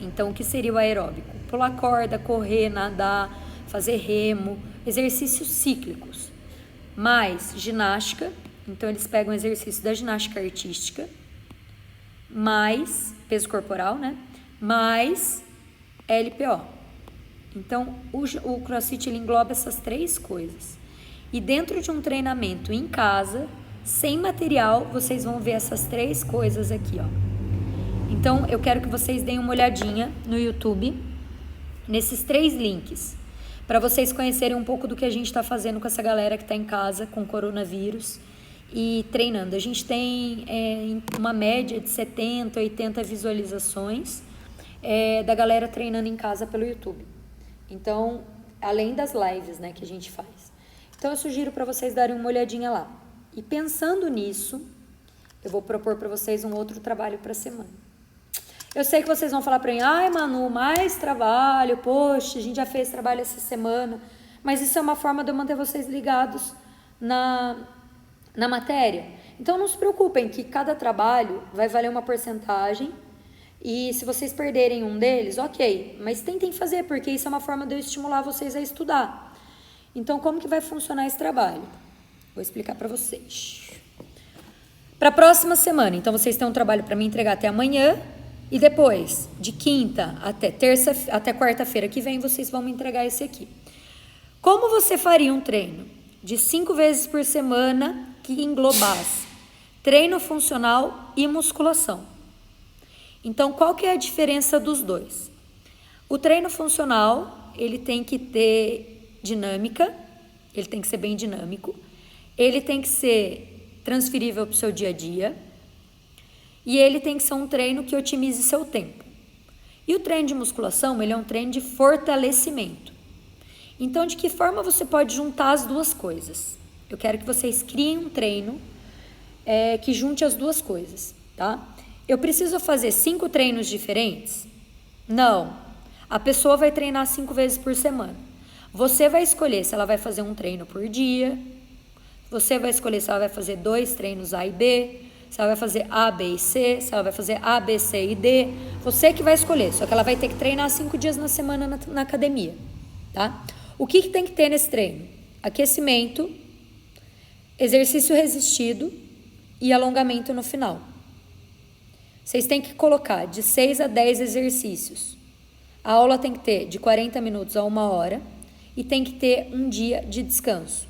Então, o que seria o aeróbico? Pular corda, correr, nadar, fazer remo, exercícios cíclicos. Mais ginástica. Então, eles pegam o exercício da ginástica artística. Mais peso corporal, né? Mais LPO. Então, o CrossFit ele engloba essas 3 coisas. E dentro de um treinamento em casa, sem material, vocês vão ver essas 3 coisas aqui, ó. Então, eu quero que vocês deem uma olhadinha no YouTube, nesses 3 links, para vocês conhecerem um pouco do que a gente está fazendo com essa galera que está em casa com coronavírus e treinando. A gente tem uma média de 70, 80 visualizações da galera treinando em casa pelo YouTube. Então, além das lives, né, que a gente faz. Então, eu sugiro para vocês darem uma olhadinha lá. E pensando nisso, eu vou propor para vocês um outro trabalho para a semana. Eu sei que vocês vão falar para mim, ai, Manu, mais trabalho, poxa, a gente já fez trabalho essa semana. Mas isso é uma forma de eu manter vocês ligados na matéria. Então, não se preocupem que cada trabalho vai valer uma porcentagem. E se vocês perderem um deles, ok, mas tentem fazer, porque isso é uma forma de eu estimular vocês a estudar. Então, como que vai funcionar esse trabalho? Vou explicar para vocês. Para a próxima semana, então vocês têm um trabalho para me entregar até amanhã, e depois, de quinta até quarta-feira que vem, vocês vão me entregar esse aqui. Como você faria um treino de 5 vezes por semana que englobasse treino funcional e musculação? Então, qual que é a diferença dos dois? O treino funcional, ele tem que ter dinâmica, ele tem que ser bem dinâmico, ele tem que ser transferível para o seu dia a dia e ele tem que ser um treino que otimize seu tempo. E o treino de musculação, ele é um treino de fortalecimento. Então, de que forma você pode juntar as duas coisas? Eu quero que vocês criem um treino que junte as duas coisas, tá? Eu preciso fazer 5 treinos diferentes? Não. A pessoa vai treinar 5 vezes por semana. Você vai escolher se ela vai fazer um treino por dia. Você vai escolher se ela vai fazer 2 treinos A e B. se ela vai fazer A, B e C, se ela vai fazer A, B, C e D. Você que vai escolher, só que ela vai ter que treinar 5 dias na semana na academia, tá? O que tem que ter nesse treino? Aquecimento, exercício resistido e alongamento no final. Vocês têm que colocar de 6 a 10 exercícios. A aula tem que ter de 40 minutos a 1 hora e tem que ter um dia de descanso.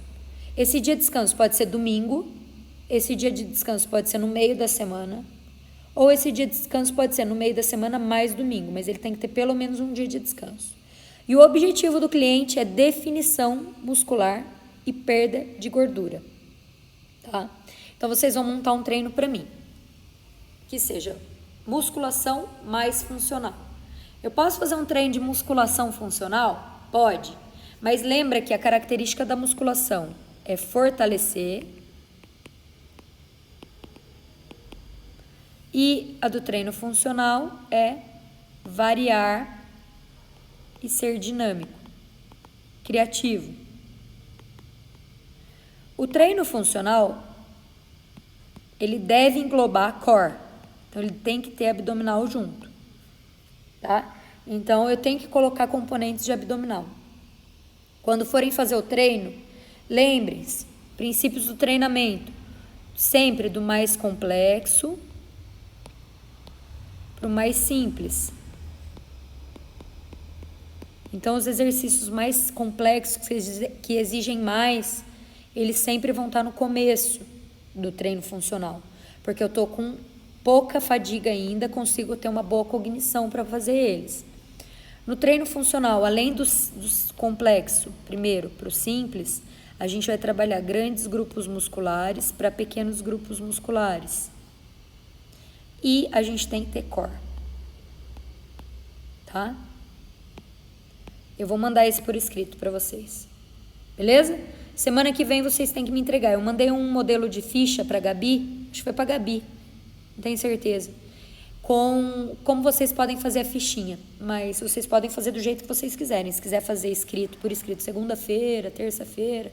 Esse dia de descanso pode ser domingo, esse dia de descanso pode ser no meio da semana, ou esse dia de descanso pode ser no meio da semana mais domingo, mas ele tem que ter pelo menos um dia de descanso. E o objetivo do cliente é definição muscular e perda de gordura, tá? Então, vocês vão montar um treino para mim, que seja musculação mais funcional. Eu posso fazer um treino de musculação funcional? Pode, mas lembra que a característica da musculação é fortalecer e a do treino funcional é variar e ser dinâmico, criativo. O treino funcional, ele deve englobar core, então ele tem que ter abdominal junto, tá? Então eu tenho que colocar componentes de abdominal. Quando forem fazer o treino, lembrem-se, princípios do treinamento, sempre do mais complexo para o mais simples. Então, os exercícios mais complexos, que exigem mais, eles sempre vão estar no começo do treino funcional, porque eu estou com pouca fadiga ainda, consigo ter uma boa cognição para fazer eles. No treino funcional, além dos complexos, primeiro para o simples, a gente vai trabalhar grandes grupos musculares para pequenos grupos musculares. E a gente tem que ter core. Tá? Eu vou mandar esse por escrito para vocês. Beleza? Semana que vem vocês têm que me entregar. Eu mandei um modelo de ficha para a Gabi. Acho que foi para a Gabi. Não tenho certeza. Com como vocês podem fazer a fichinha. Mas vocês podem fazer do jeito que vocês quiserem. Se quiser fazer escrito por escrito segunda-feira, terça-feira,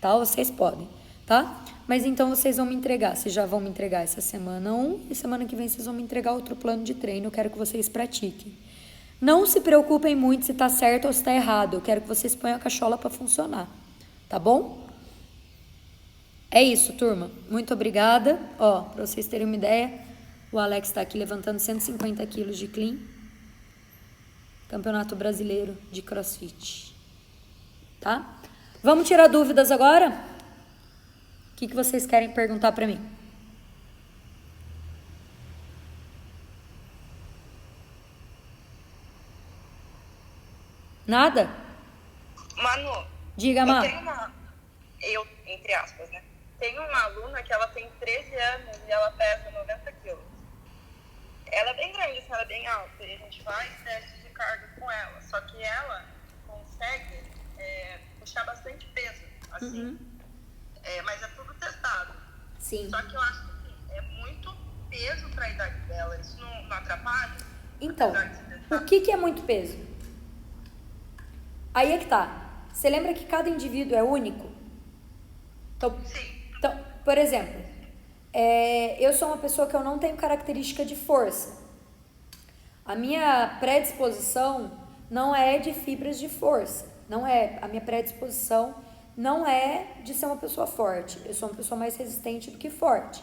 tal, vocês podem. Tá? Mas então vocês vão me entregar. Vocês já vão me entregar essa semana 1 e semana que vem vocês vão me entregar outro plano de treino. Eu quero que vocês pratiquem. Não se preocupem muito se está certo ou se está errado. Eu quero que vocês ponham a cachola para funcionar. Tá bom? É isso, turma. Muito obrigada. Ó, para vocês terem uma ideia, o Alex está aqui levantando 150 quilos de clean. Campeonato Brasileiro de CrossFit. Tá? Vamos tirar dúvidas agora? O que vocês querem perguntar para mim? Nada? Manu, Diga, Má. Eu, entre aspas, né? Tenho uma aluna que ela tem 13 anos e ela pesa 90 quilos. Ela é bem grande, ela é bem alta, e a gente faz testes de carga com ela. Só que ela consegue puxar bastante peso, assim. Mas é tudo testado. Sim. Só que eu acho que assim, é muito peso para a idade dela. Isso não atrapalha? Então, o que é muito peso? Aí é que tá. Você lembra que cada indivíduo é único? Então, por exemplo, eu sou uma pessoa que eu não tenho característica de força. A minha predisposição não é de fibras de força. A minha predisposição não é de ser uma pessoa forte. Eu sou uma pessoa mais resistente do que forte.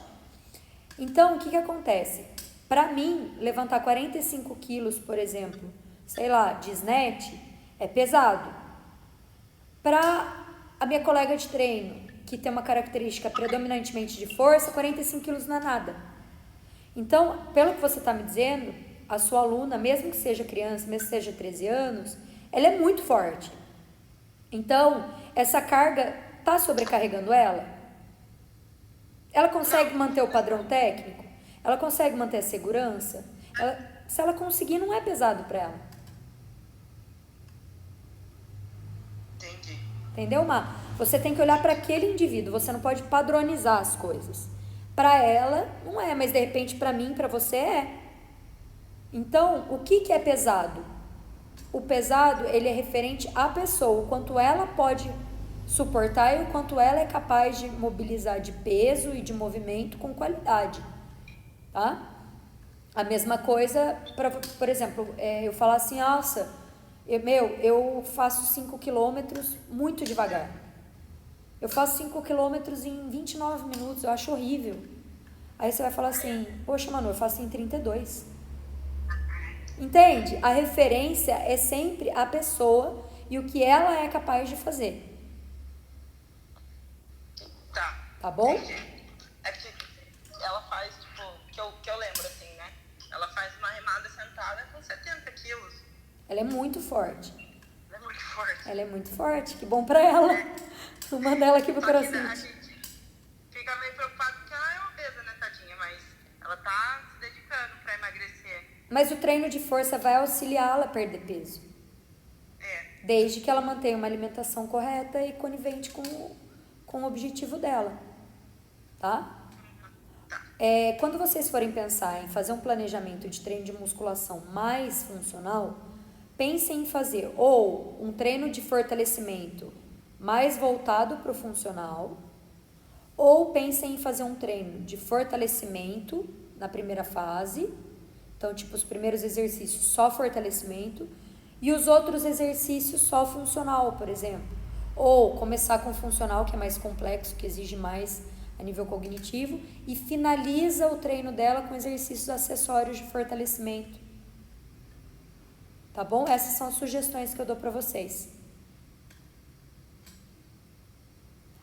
Então, o que acontece? Para mim, levantar 45 quilos, por exemplo, sei lá, de snatch, é pesado. Para a minha colega de treino, que tem uma característica predominantemente de força, 45 quilos não é nada. Então, pelo que você está me dizendo, a sua aluna, mesmo que seja criança, mesmo que seja 13 anos, ela é muito forte. Então, essa carga está sobrecarregando ela? Ela consegue manter o padrão técnico? Ela consegue manter a segurança? Se ela conseguir, não é pesado para ela. Entendi. Entendeu, Má? Você tem que olhar para aquele indivíduo, você não pode padronizar as coisas. Para ela, não é, mas de repente para mim, para você é. Então, o que é pesado? O pesado, ele é referente à pessoa, o quanto ela pode suportar e o quanto ela é capaz de mobilizar de peso e de movimento com qualidade, tá? A mesma coisa, por exemplo, eu falar assim, nossa, eu faço 5 quilômetros muito devagar. Eu faço 5 quilômetros em 29 minutos, eu acho horrível. Aí você vai falar assim, poxa, Manu, eu faço em 32. Entende? A referência é sempre a pessoa e o que ela é capaz de fazer. Tá bom? É que ela faz, tipo, que eu lembro, assim, né? Ela faz uma remada sentada com 70 quilos. Ela é muito forte. Ela é muito forte. Ela é muito forte, que bom pra ela. Vou mandar ela aqui pro Só que a CrossFit. gente fica meio preocupado porque ela é obesa, né, tadinha? Mas ela tá se dedicando pra emagrecer. Mas o treino de força vai auxiliá-la a perder peso. Desde que ela mantenha uma alimentação correta e conivente com o objetivo dela. Tá? Quando vocês forem pensar em fazer um planejamento de treino de musculação mais funcional, pensem em fazer ou um treino de fortalecimento mais voltado para o funcional, ou pensem em fazer um treino de fortalecimento na primeira fase, então tipo os primeiros exercícios só fortalecimento e os outros exercícios só funcional, por exemplo, ou começar com funcional, que é mais complexo, que exige mais a nível cognitivo, e finaliza o treino dela com exercícios acessórios de fortalecimento. Tá bom? Essas são as sugestões que eu dou para vocês.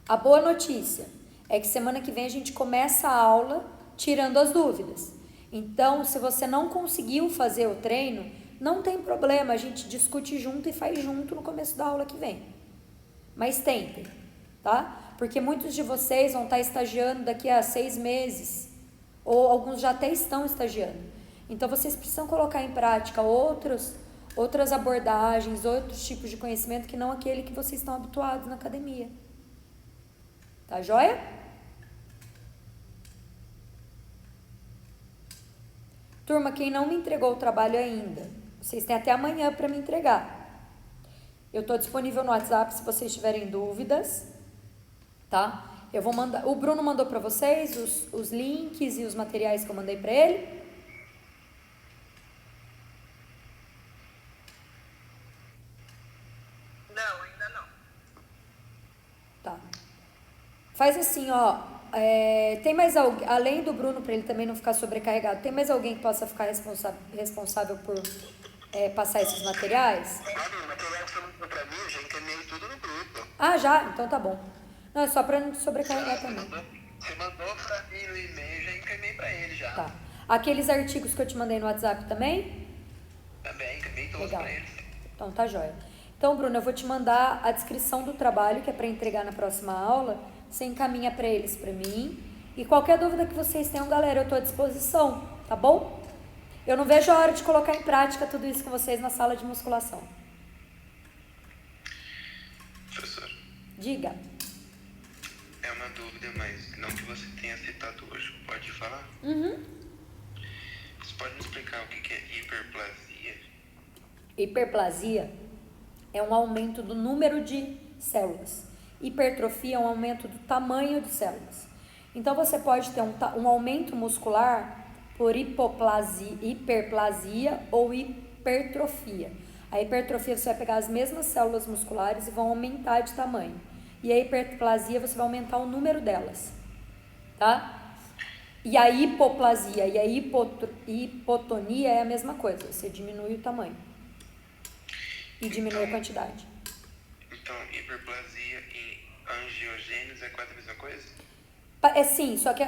A boa notícia é que semana que vem a gente começa a aula tirando as dúvidas. Então, se você não conseguiu fazer o treino, não tem problema, a gente discute junto e faz junto no começo da aula que vem. Mas tentem, tá? Porque muitos de vocês vão estar estagiando daqui a 6 meses, ou alguns já até estão estagiando. Então, vocês precisam colocar em prática outras abordagens, outros tipos de conhecimento que não aquele que vocês estão habituados na academia. Tá joia? Turma, quem não me entregou o trabalho ainda, vocês têm até amanhã para me entregar. Eu estou disponível no WhatsApp se vocês tiverem dúvidas, tá? Eu vou mandar. O Bruno mandou para vocês os links e os materiais que eu mandei para ele. Não, ainda não. Tá. Faz assim, ó. Tem mais alguém, além do Bruno, para ele também não ficar sobrecarregado, tem mais alguém que possa ficar responsável por passar esses materiais? O material que você mandou pra mim, eu já encaminhei tudo no grupo. Ah, já? Então tá bom. Não, é só para não te sobrecarregar também. Você mandou pra mim no e-mail, já encaminhei pra ele já. Tá. Aqueles artigos que eu te mandei no WhatsApp também? Também, encaminhei todos Legal. pra ele. Então tá jóia. Então, Bruno, eu vou te mandar a descrição do trabalho, que é para entregar na próxima aula. Você encaminha para eles, para mim. E qualquer dúvida que vocês tenham, galera, eu tô à disposição, tá bom? Eu não vejo a hora de colocar em prática tudo isso com vocês na sala de musculação. Professor, Diga. é uma dúvida, mas não que você tenha citado hoje. Pode falar? Uhum. Você pode me explicar o que é hiperplasia? Hiperplasia é um aumento do número de células. Hipertrofia é um aumento do tamanho de células. Então, você pode ter um aumento muscular por hiperplasia ou hipertrofia. A hipertrofia, você vai pegar as mesmas células musculares e vão aumentar de tamanho. E a hiperplasia, você vai aumentar o número delas. Tá? E a hipoplasia e a hipotonia é a mesma coisa. Você diminui o tamanho e diminui a quantidade. Então, hiperplasia e angiogênese é quase a mesma coisa? Sim, só que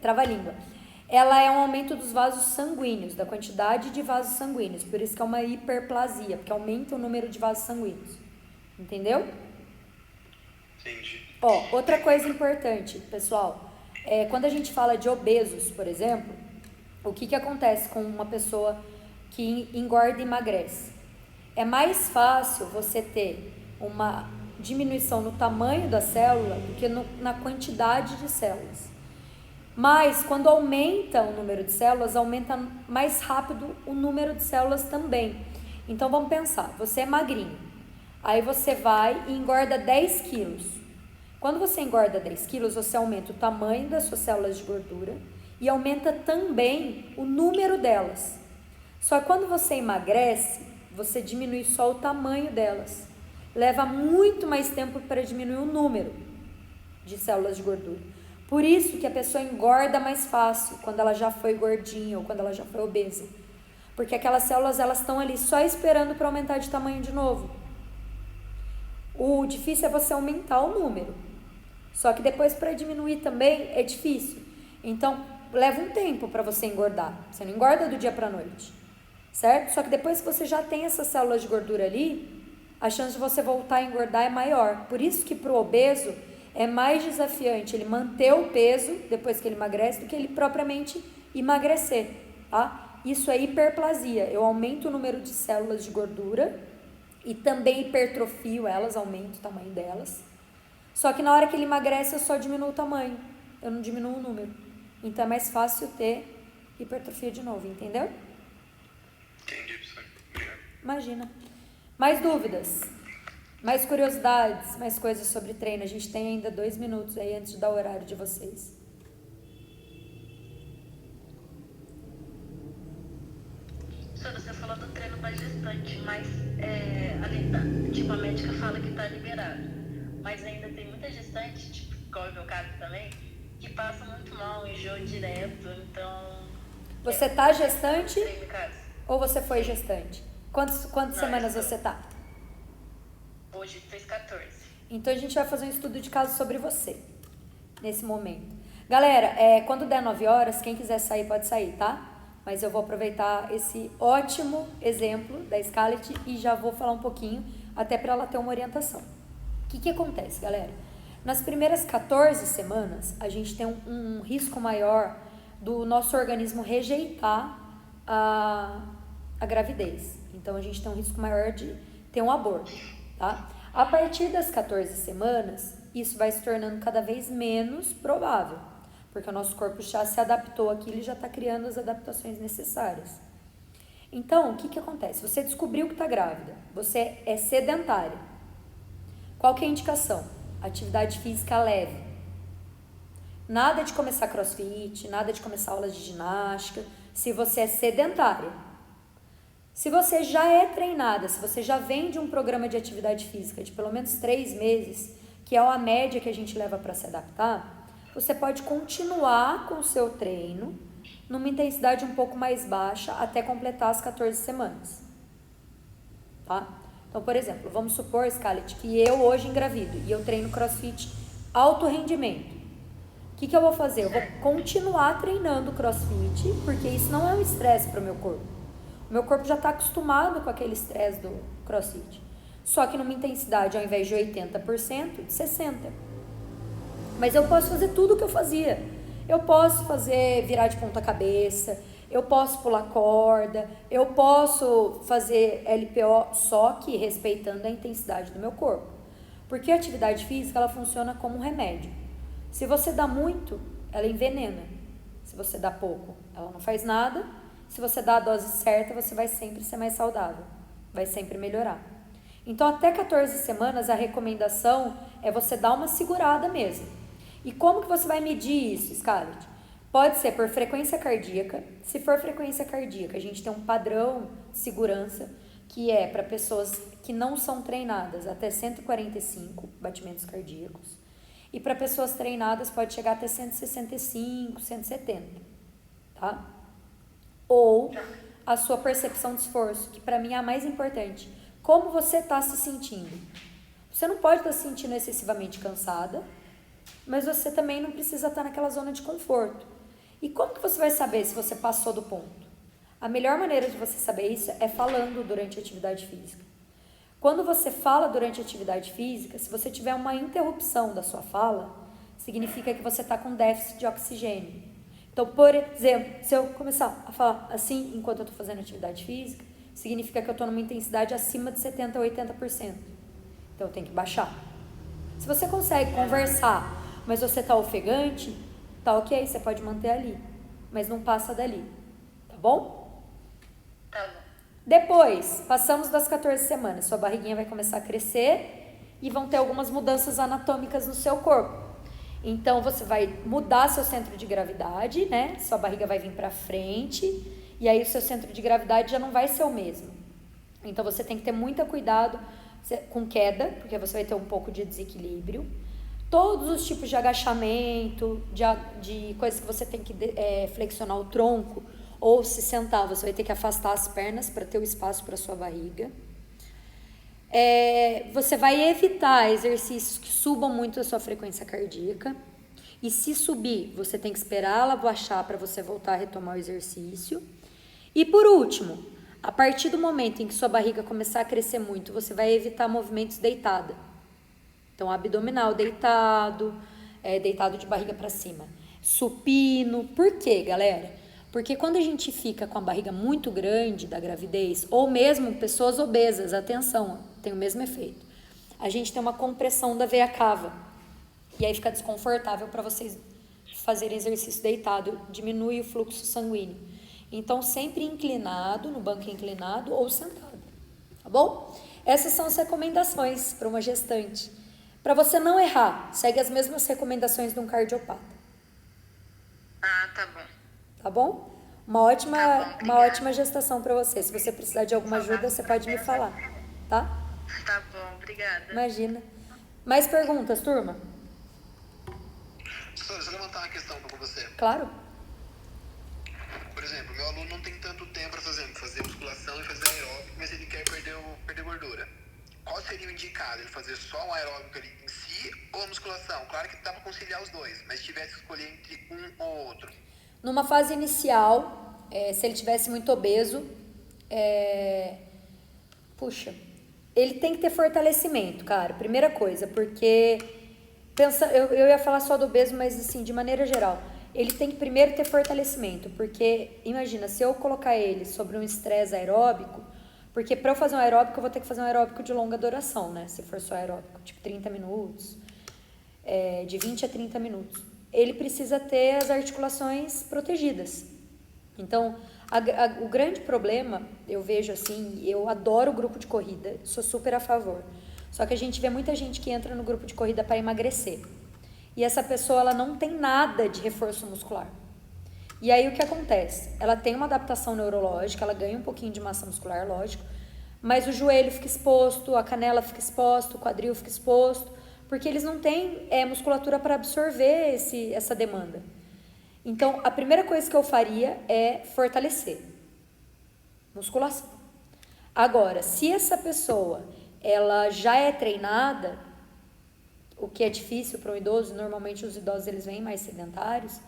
trava-língua. Ela é um aumento dos vasos sanguíneos, da quantidade de vasos sanguíneos. Por isso que é uma hiperplasia, porque aumenta o número de vasos sanguíneos. Entendeu? Entendi. Ó, outra coisa importante, pessoal. Quando a gente fala de obesos, por exemplo, o que acontece com uma pessoa que engorda e emagrece? É mais fácil você ter uma diminuição no tamanho da célula do que na quantidade de células. Mas quando aumenta o número de células, aumenta mais rápido o número de células também. Então vamos pensar, você é magrinho, Aí você vai e engorda 10 quilos. Quando você engorda 10 quilos, você aumenta o tamanho das suas células de gordura e aumenta também o número delas. Só que quando você emagrece, você diminui só o tamanho delas. Leva muito mais tempo para diminuir o número de células de gordura. Por isso que a pessoa engorda mais fácil quando ela já foi gordinha ou quando ela já foi obesa. Porque aquelas células, elas estão ali só esperando para aumentar de tamanho de novo. O difícil é você aumentar o número. Só que depois para diminuir também é difícil. Então, leva um tempo para você engordar. Você não engorda do dia para a noite, certo? Só que depois que você já tem essas células de gordura ali, a chance de você voltar a engordar é maior. Por isso que para o obeso é mais desafiante ele manter o peso depois que ele emagrece do que ele propriamente emagrecer, tá? Isso é hiperplasia. Eu aumento o número de células de gordura e também hipertrofio elas, aumento o tamanho delas. Só que na hora que ele emagrece eu só diminuo o tamanho, eu não diminuo o número. Então é mais fácil ter hipertrofia de novo, entendeu? Entendi, professor. Obrigado. Imagina. Mais dúvidas? Mais curiosidades? Mais coisas sobre treino? A gente tem ainda 2 minutos aí antes de dar o horário de vocês. Professora, você falou do treino para gestante, mas tipo, a médica fala que está liberado. Mas ainda tem muita gestante, tipo, igual é o meu caso também, que passa muito mal, enjoo direto, então... Você tá gestante Treino, caso. ou você foi gestante? Quantas Não, semanas estou. você tá? Hoje fez 14. Então a gente vai fazer um estudo de caso sobre você, nesse momento. Galera, quando der 9 horas, quem quiser sair pode sair, tá? Mas eu vou aproveitar esse ótimo exemplo da Scarlett e já vou falar um pouquinho, até para ela ter uma orientação. O que acontece, galera? Nas primeiras 14 semanas, a gente tem um risco maior do nosso organismo rejeitar a gravidez. Então, a gente tem um risco maior de ter um aborto, tá? A partir das 14 semanas, isso vai se tornando cada vez menos provável, porque o nosso corpo já se adaptou àquilo e já está criando as adaptações necessárias. Então, o que acontece? Você descobriu que está grávida, você é sedentária. Qual que é a indicação? Atividade física leve. Nada de começar crossfit, nada de começar aulas de ginástica, se você é sedentária. Se você já é treinada, se você já vem de um programa de atividade física de pelo menos 3 meses, que é a média que a gente leva para se adaptar, você pode continuar com o seu treino numa intensidade um pouco mais baixa até completar as 14 semanas. Tá? Então, por exemplo, vamos supor, Scarlett, que eu hoje engravido e eu treino crossfit alto rendimento. O que eu vou fazer? Eu vou continuar treinando crossfit, porque isso não é um estresse para o meu corpo. O meu corpo já está acostumado com aquele estresse do crossfit. Só que numa intensidade, ao invés de 80%, de 60%. Mas eu posso fazer tudo o que eu fazia. Eu posso fazer virar de ponta cabeça, eu posso pular corda, eu posso fazer LPO, só que respeitando a intensidade do meu corpo. Porque a atividade física, ela funciona como um remédio. Se você dá muito, ela envenena. Se você dá pouco, ela não faz nada. Se você dá a dose certa, você vai sempre ser mais saudável. Vai sempre melhorar. Então, até 14 semanas, a recomendação é você dar uma segurada mesmo. E como que você vai medir isso, Scarlett? Pode ser por frequência cardíaca. Se for frequência cardíaca, a gente tem um padrão de segurança que é para pessoas que não são treinadas até 145 batimentos cardíacos. E para pessoas treinadas pode chegar até 165, 170, tá? Ou a sua percepção de esforço, que para mim é a mais importante. Como você está se sentindo? Você não pode estar se sentindo excessivamente cansada, mas você também não precisa estar naquela zona de conforto. E como que você vai saber se você passou do ponto? A melhor maneira de você saber isso é falando durante a atividade física. Quando você fala durante a atividade física, se você tiver uma interrupção da sua fala, significa que você está com déficit de oxigênio. Então, por exemplo, se eu começar a falar assim enquanto eu estou fazendo atividade física, significa que eu estou numa intensidade acima de 70% a 80%. Então, eu tenho que baixar. Se você consegue conversar, mas você está ofegante, tá ok, você pode manter ali, mas não passa dali, tá bom? Tá bom. Depois, passamos das 14 semanas, sua barriguinha vai começar a crescer e vão ter algumas mudanças anatômicas no seu corpo. Então, você vai mudar seu centro de gravidade, né? Sua barriga vai vir para frente e aí o seu centro de gravidade já não vai ser o mesmo. Então, você tem que ter muito cuidado com queda, porque você vai ter um pouco de desequilíbrio. Todos os tipos de agachamento, de coisas que você tem que flexionar o tronco ou se sentar, você vai ter que afastar as pernas para ter o espaço para sua barriga. Você vai evitar exercícios que subam muito a sua frequência cardíaca. E se subir, você tem que esperar ela baixar para você voltar a retomar o exercício. E por último, a partir do momento em que sua barriga começar a crescer muito, você vai evitar movimentos deitada. Então, abdominal deitado, deitado de barriga para cima. Supino. Por quê, galera? Porque quando a gente fica com a barriga muito grande da gravidez, ou mesmo pessoas obesas, atenção, tem o mesmo efeito. A gente tem uma compressão da veia cava. E aí fica desconfortável para vocês fazerem exercício deitado, diminui o fluxo sanguíneo. Então, sempre inclinado, no banco inclinado ou sentado, tá bom? Essas são as recomendações para uma gestante. Para você não errar, segue as mesmas recomendações de um cardiopata. Ah, tá bom. Tá bom? Uma ótima gestação para você. Se você precisar de alguma ajuda, você pode me falar, tá? Tá bom, obrigada. Imagina. Mais perguntas, turma? Deixa eu levantar uma questão com você. Claro. Por exemplo, meu aluno não tem tanto tempo para fazer musculação e fazer aeróbico, mas ele quer perder gordura. Qual seria o indicado? Ele fazer só um aeróbico ali em si ou a musculação? Claro que dá para conciliar os dois, mas se tivesse que escolher entre um ou outro. Numa fase inicial, se ele tivesse muito obeso, ele tem que ter fortalecimento, cara, primeira coisa, porque eu ia falar só do obeso, mas assim, de maneira geral, ele tem que primeiro ter fortalecimento, porque imagina, se eu colocar ele sobre um estresse aeróbico, porque para eu fazer um aeróbico, eu vou ter que fazer um aeróbico de longa duração, né, se for só aeróbico, tipo 30 minutos, de 20 a 30 minutos. Ele precisa ter as articulações protegidas. Então, o grande problema, eu vejo assim, eu adoro o grupo de corrida, sou super a favor. Só que a gente vê muita gente que entra no grupo de corrida para emagrecer. E essa pessoa, ela não tem nada de reforço muscular. E aí, o que acontece? Ela tem uma adaptação neurológica, ela ganha um pouquinho de massa muscular, lógico, mas o joelho fica exposto, a canela fica exposta, o quadril fica exposto, porque eles não têm musculatura para absorver essa demanda. Então, a primeira coisa que eu faria é fortalecer. Musculação. Agora, se essa pessoa ela já é treinada, o que é difícil para um idoso, normalmente os idosos eles vêm mais sedentários,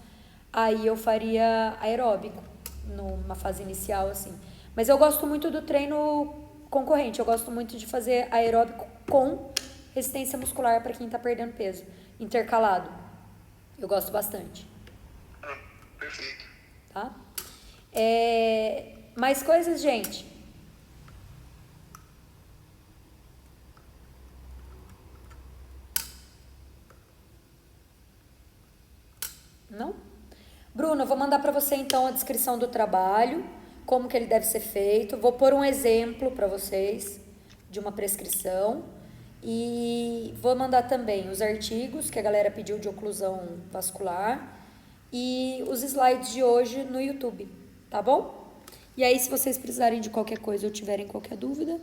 aí eu faria aeróbico, numa fase inicial, assim. Mas eu gosto muito do treino concorrente, eu gosto muito de fazer aeróbico com resistência muscular para quem está perdendo peso, intercalado. Eu gosto bastante. Perfeito. Tá? Mais coisas, gente? Não? Bruno, eu vou mandar para você então a descrição do trabalho, como que ele deve ser feito. Vou pôr um exemplo para vocês de uma prescrição. E vou mandar também os artigos que a galera pediu de oclusão vascular e os slides de hoje no YouTube, tá bom? E aí, se vocês precisarem de qualquer coisa ou tiverem qualquer dúvida,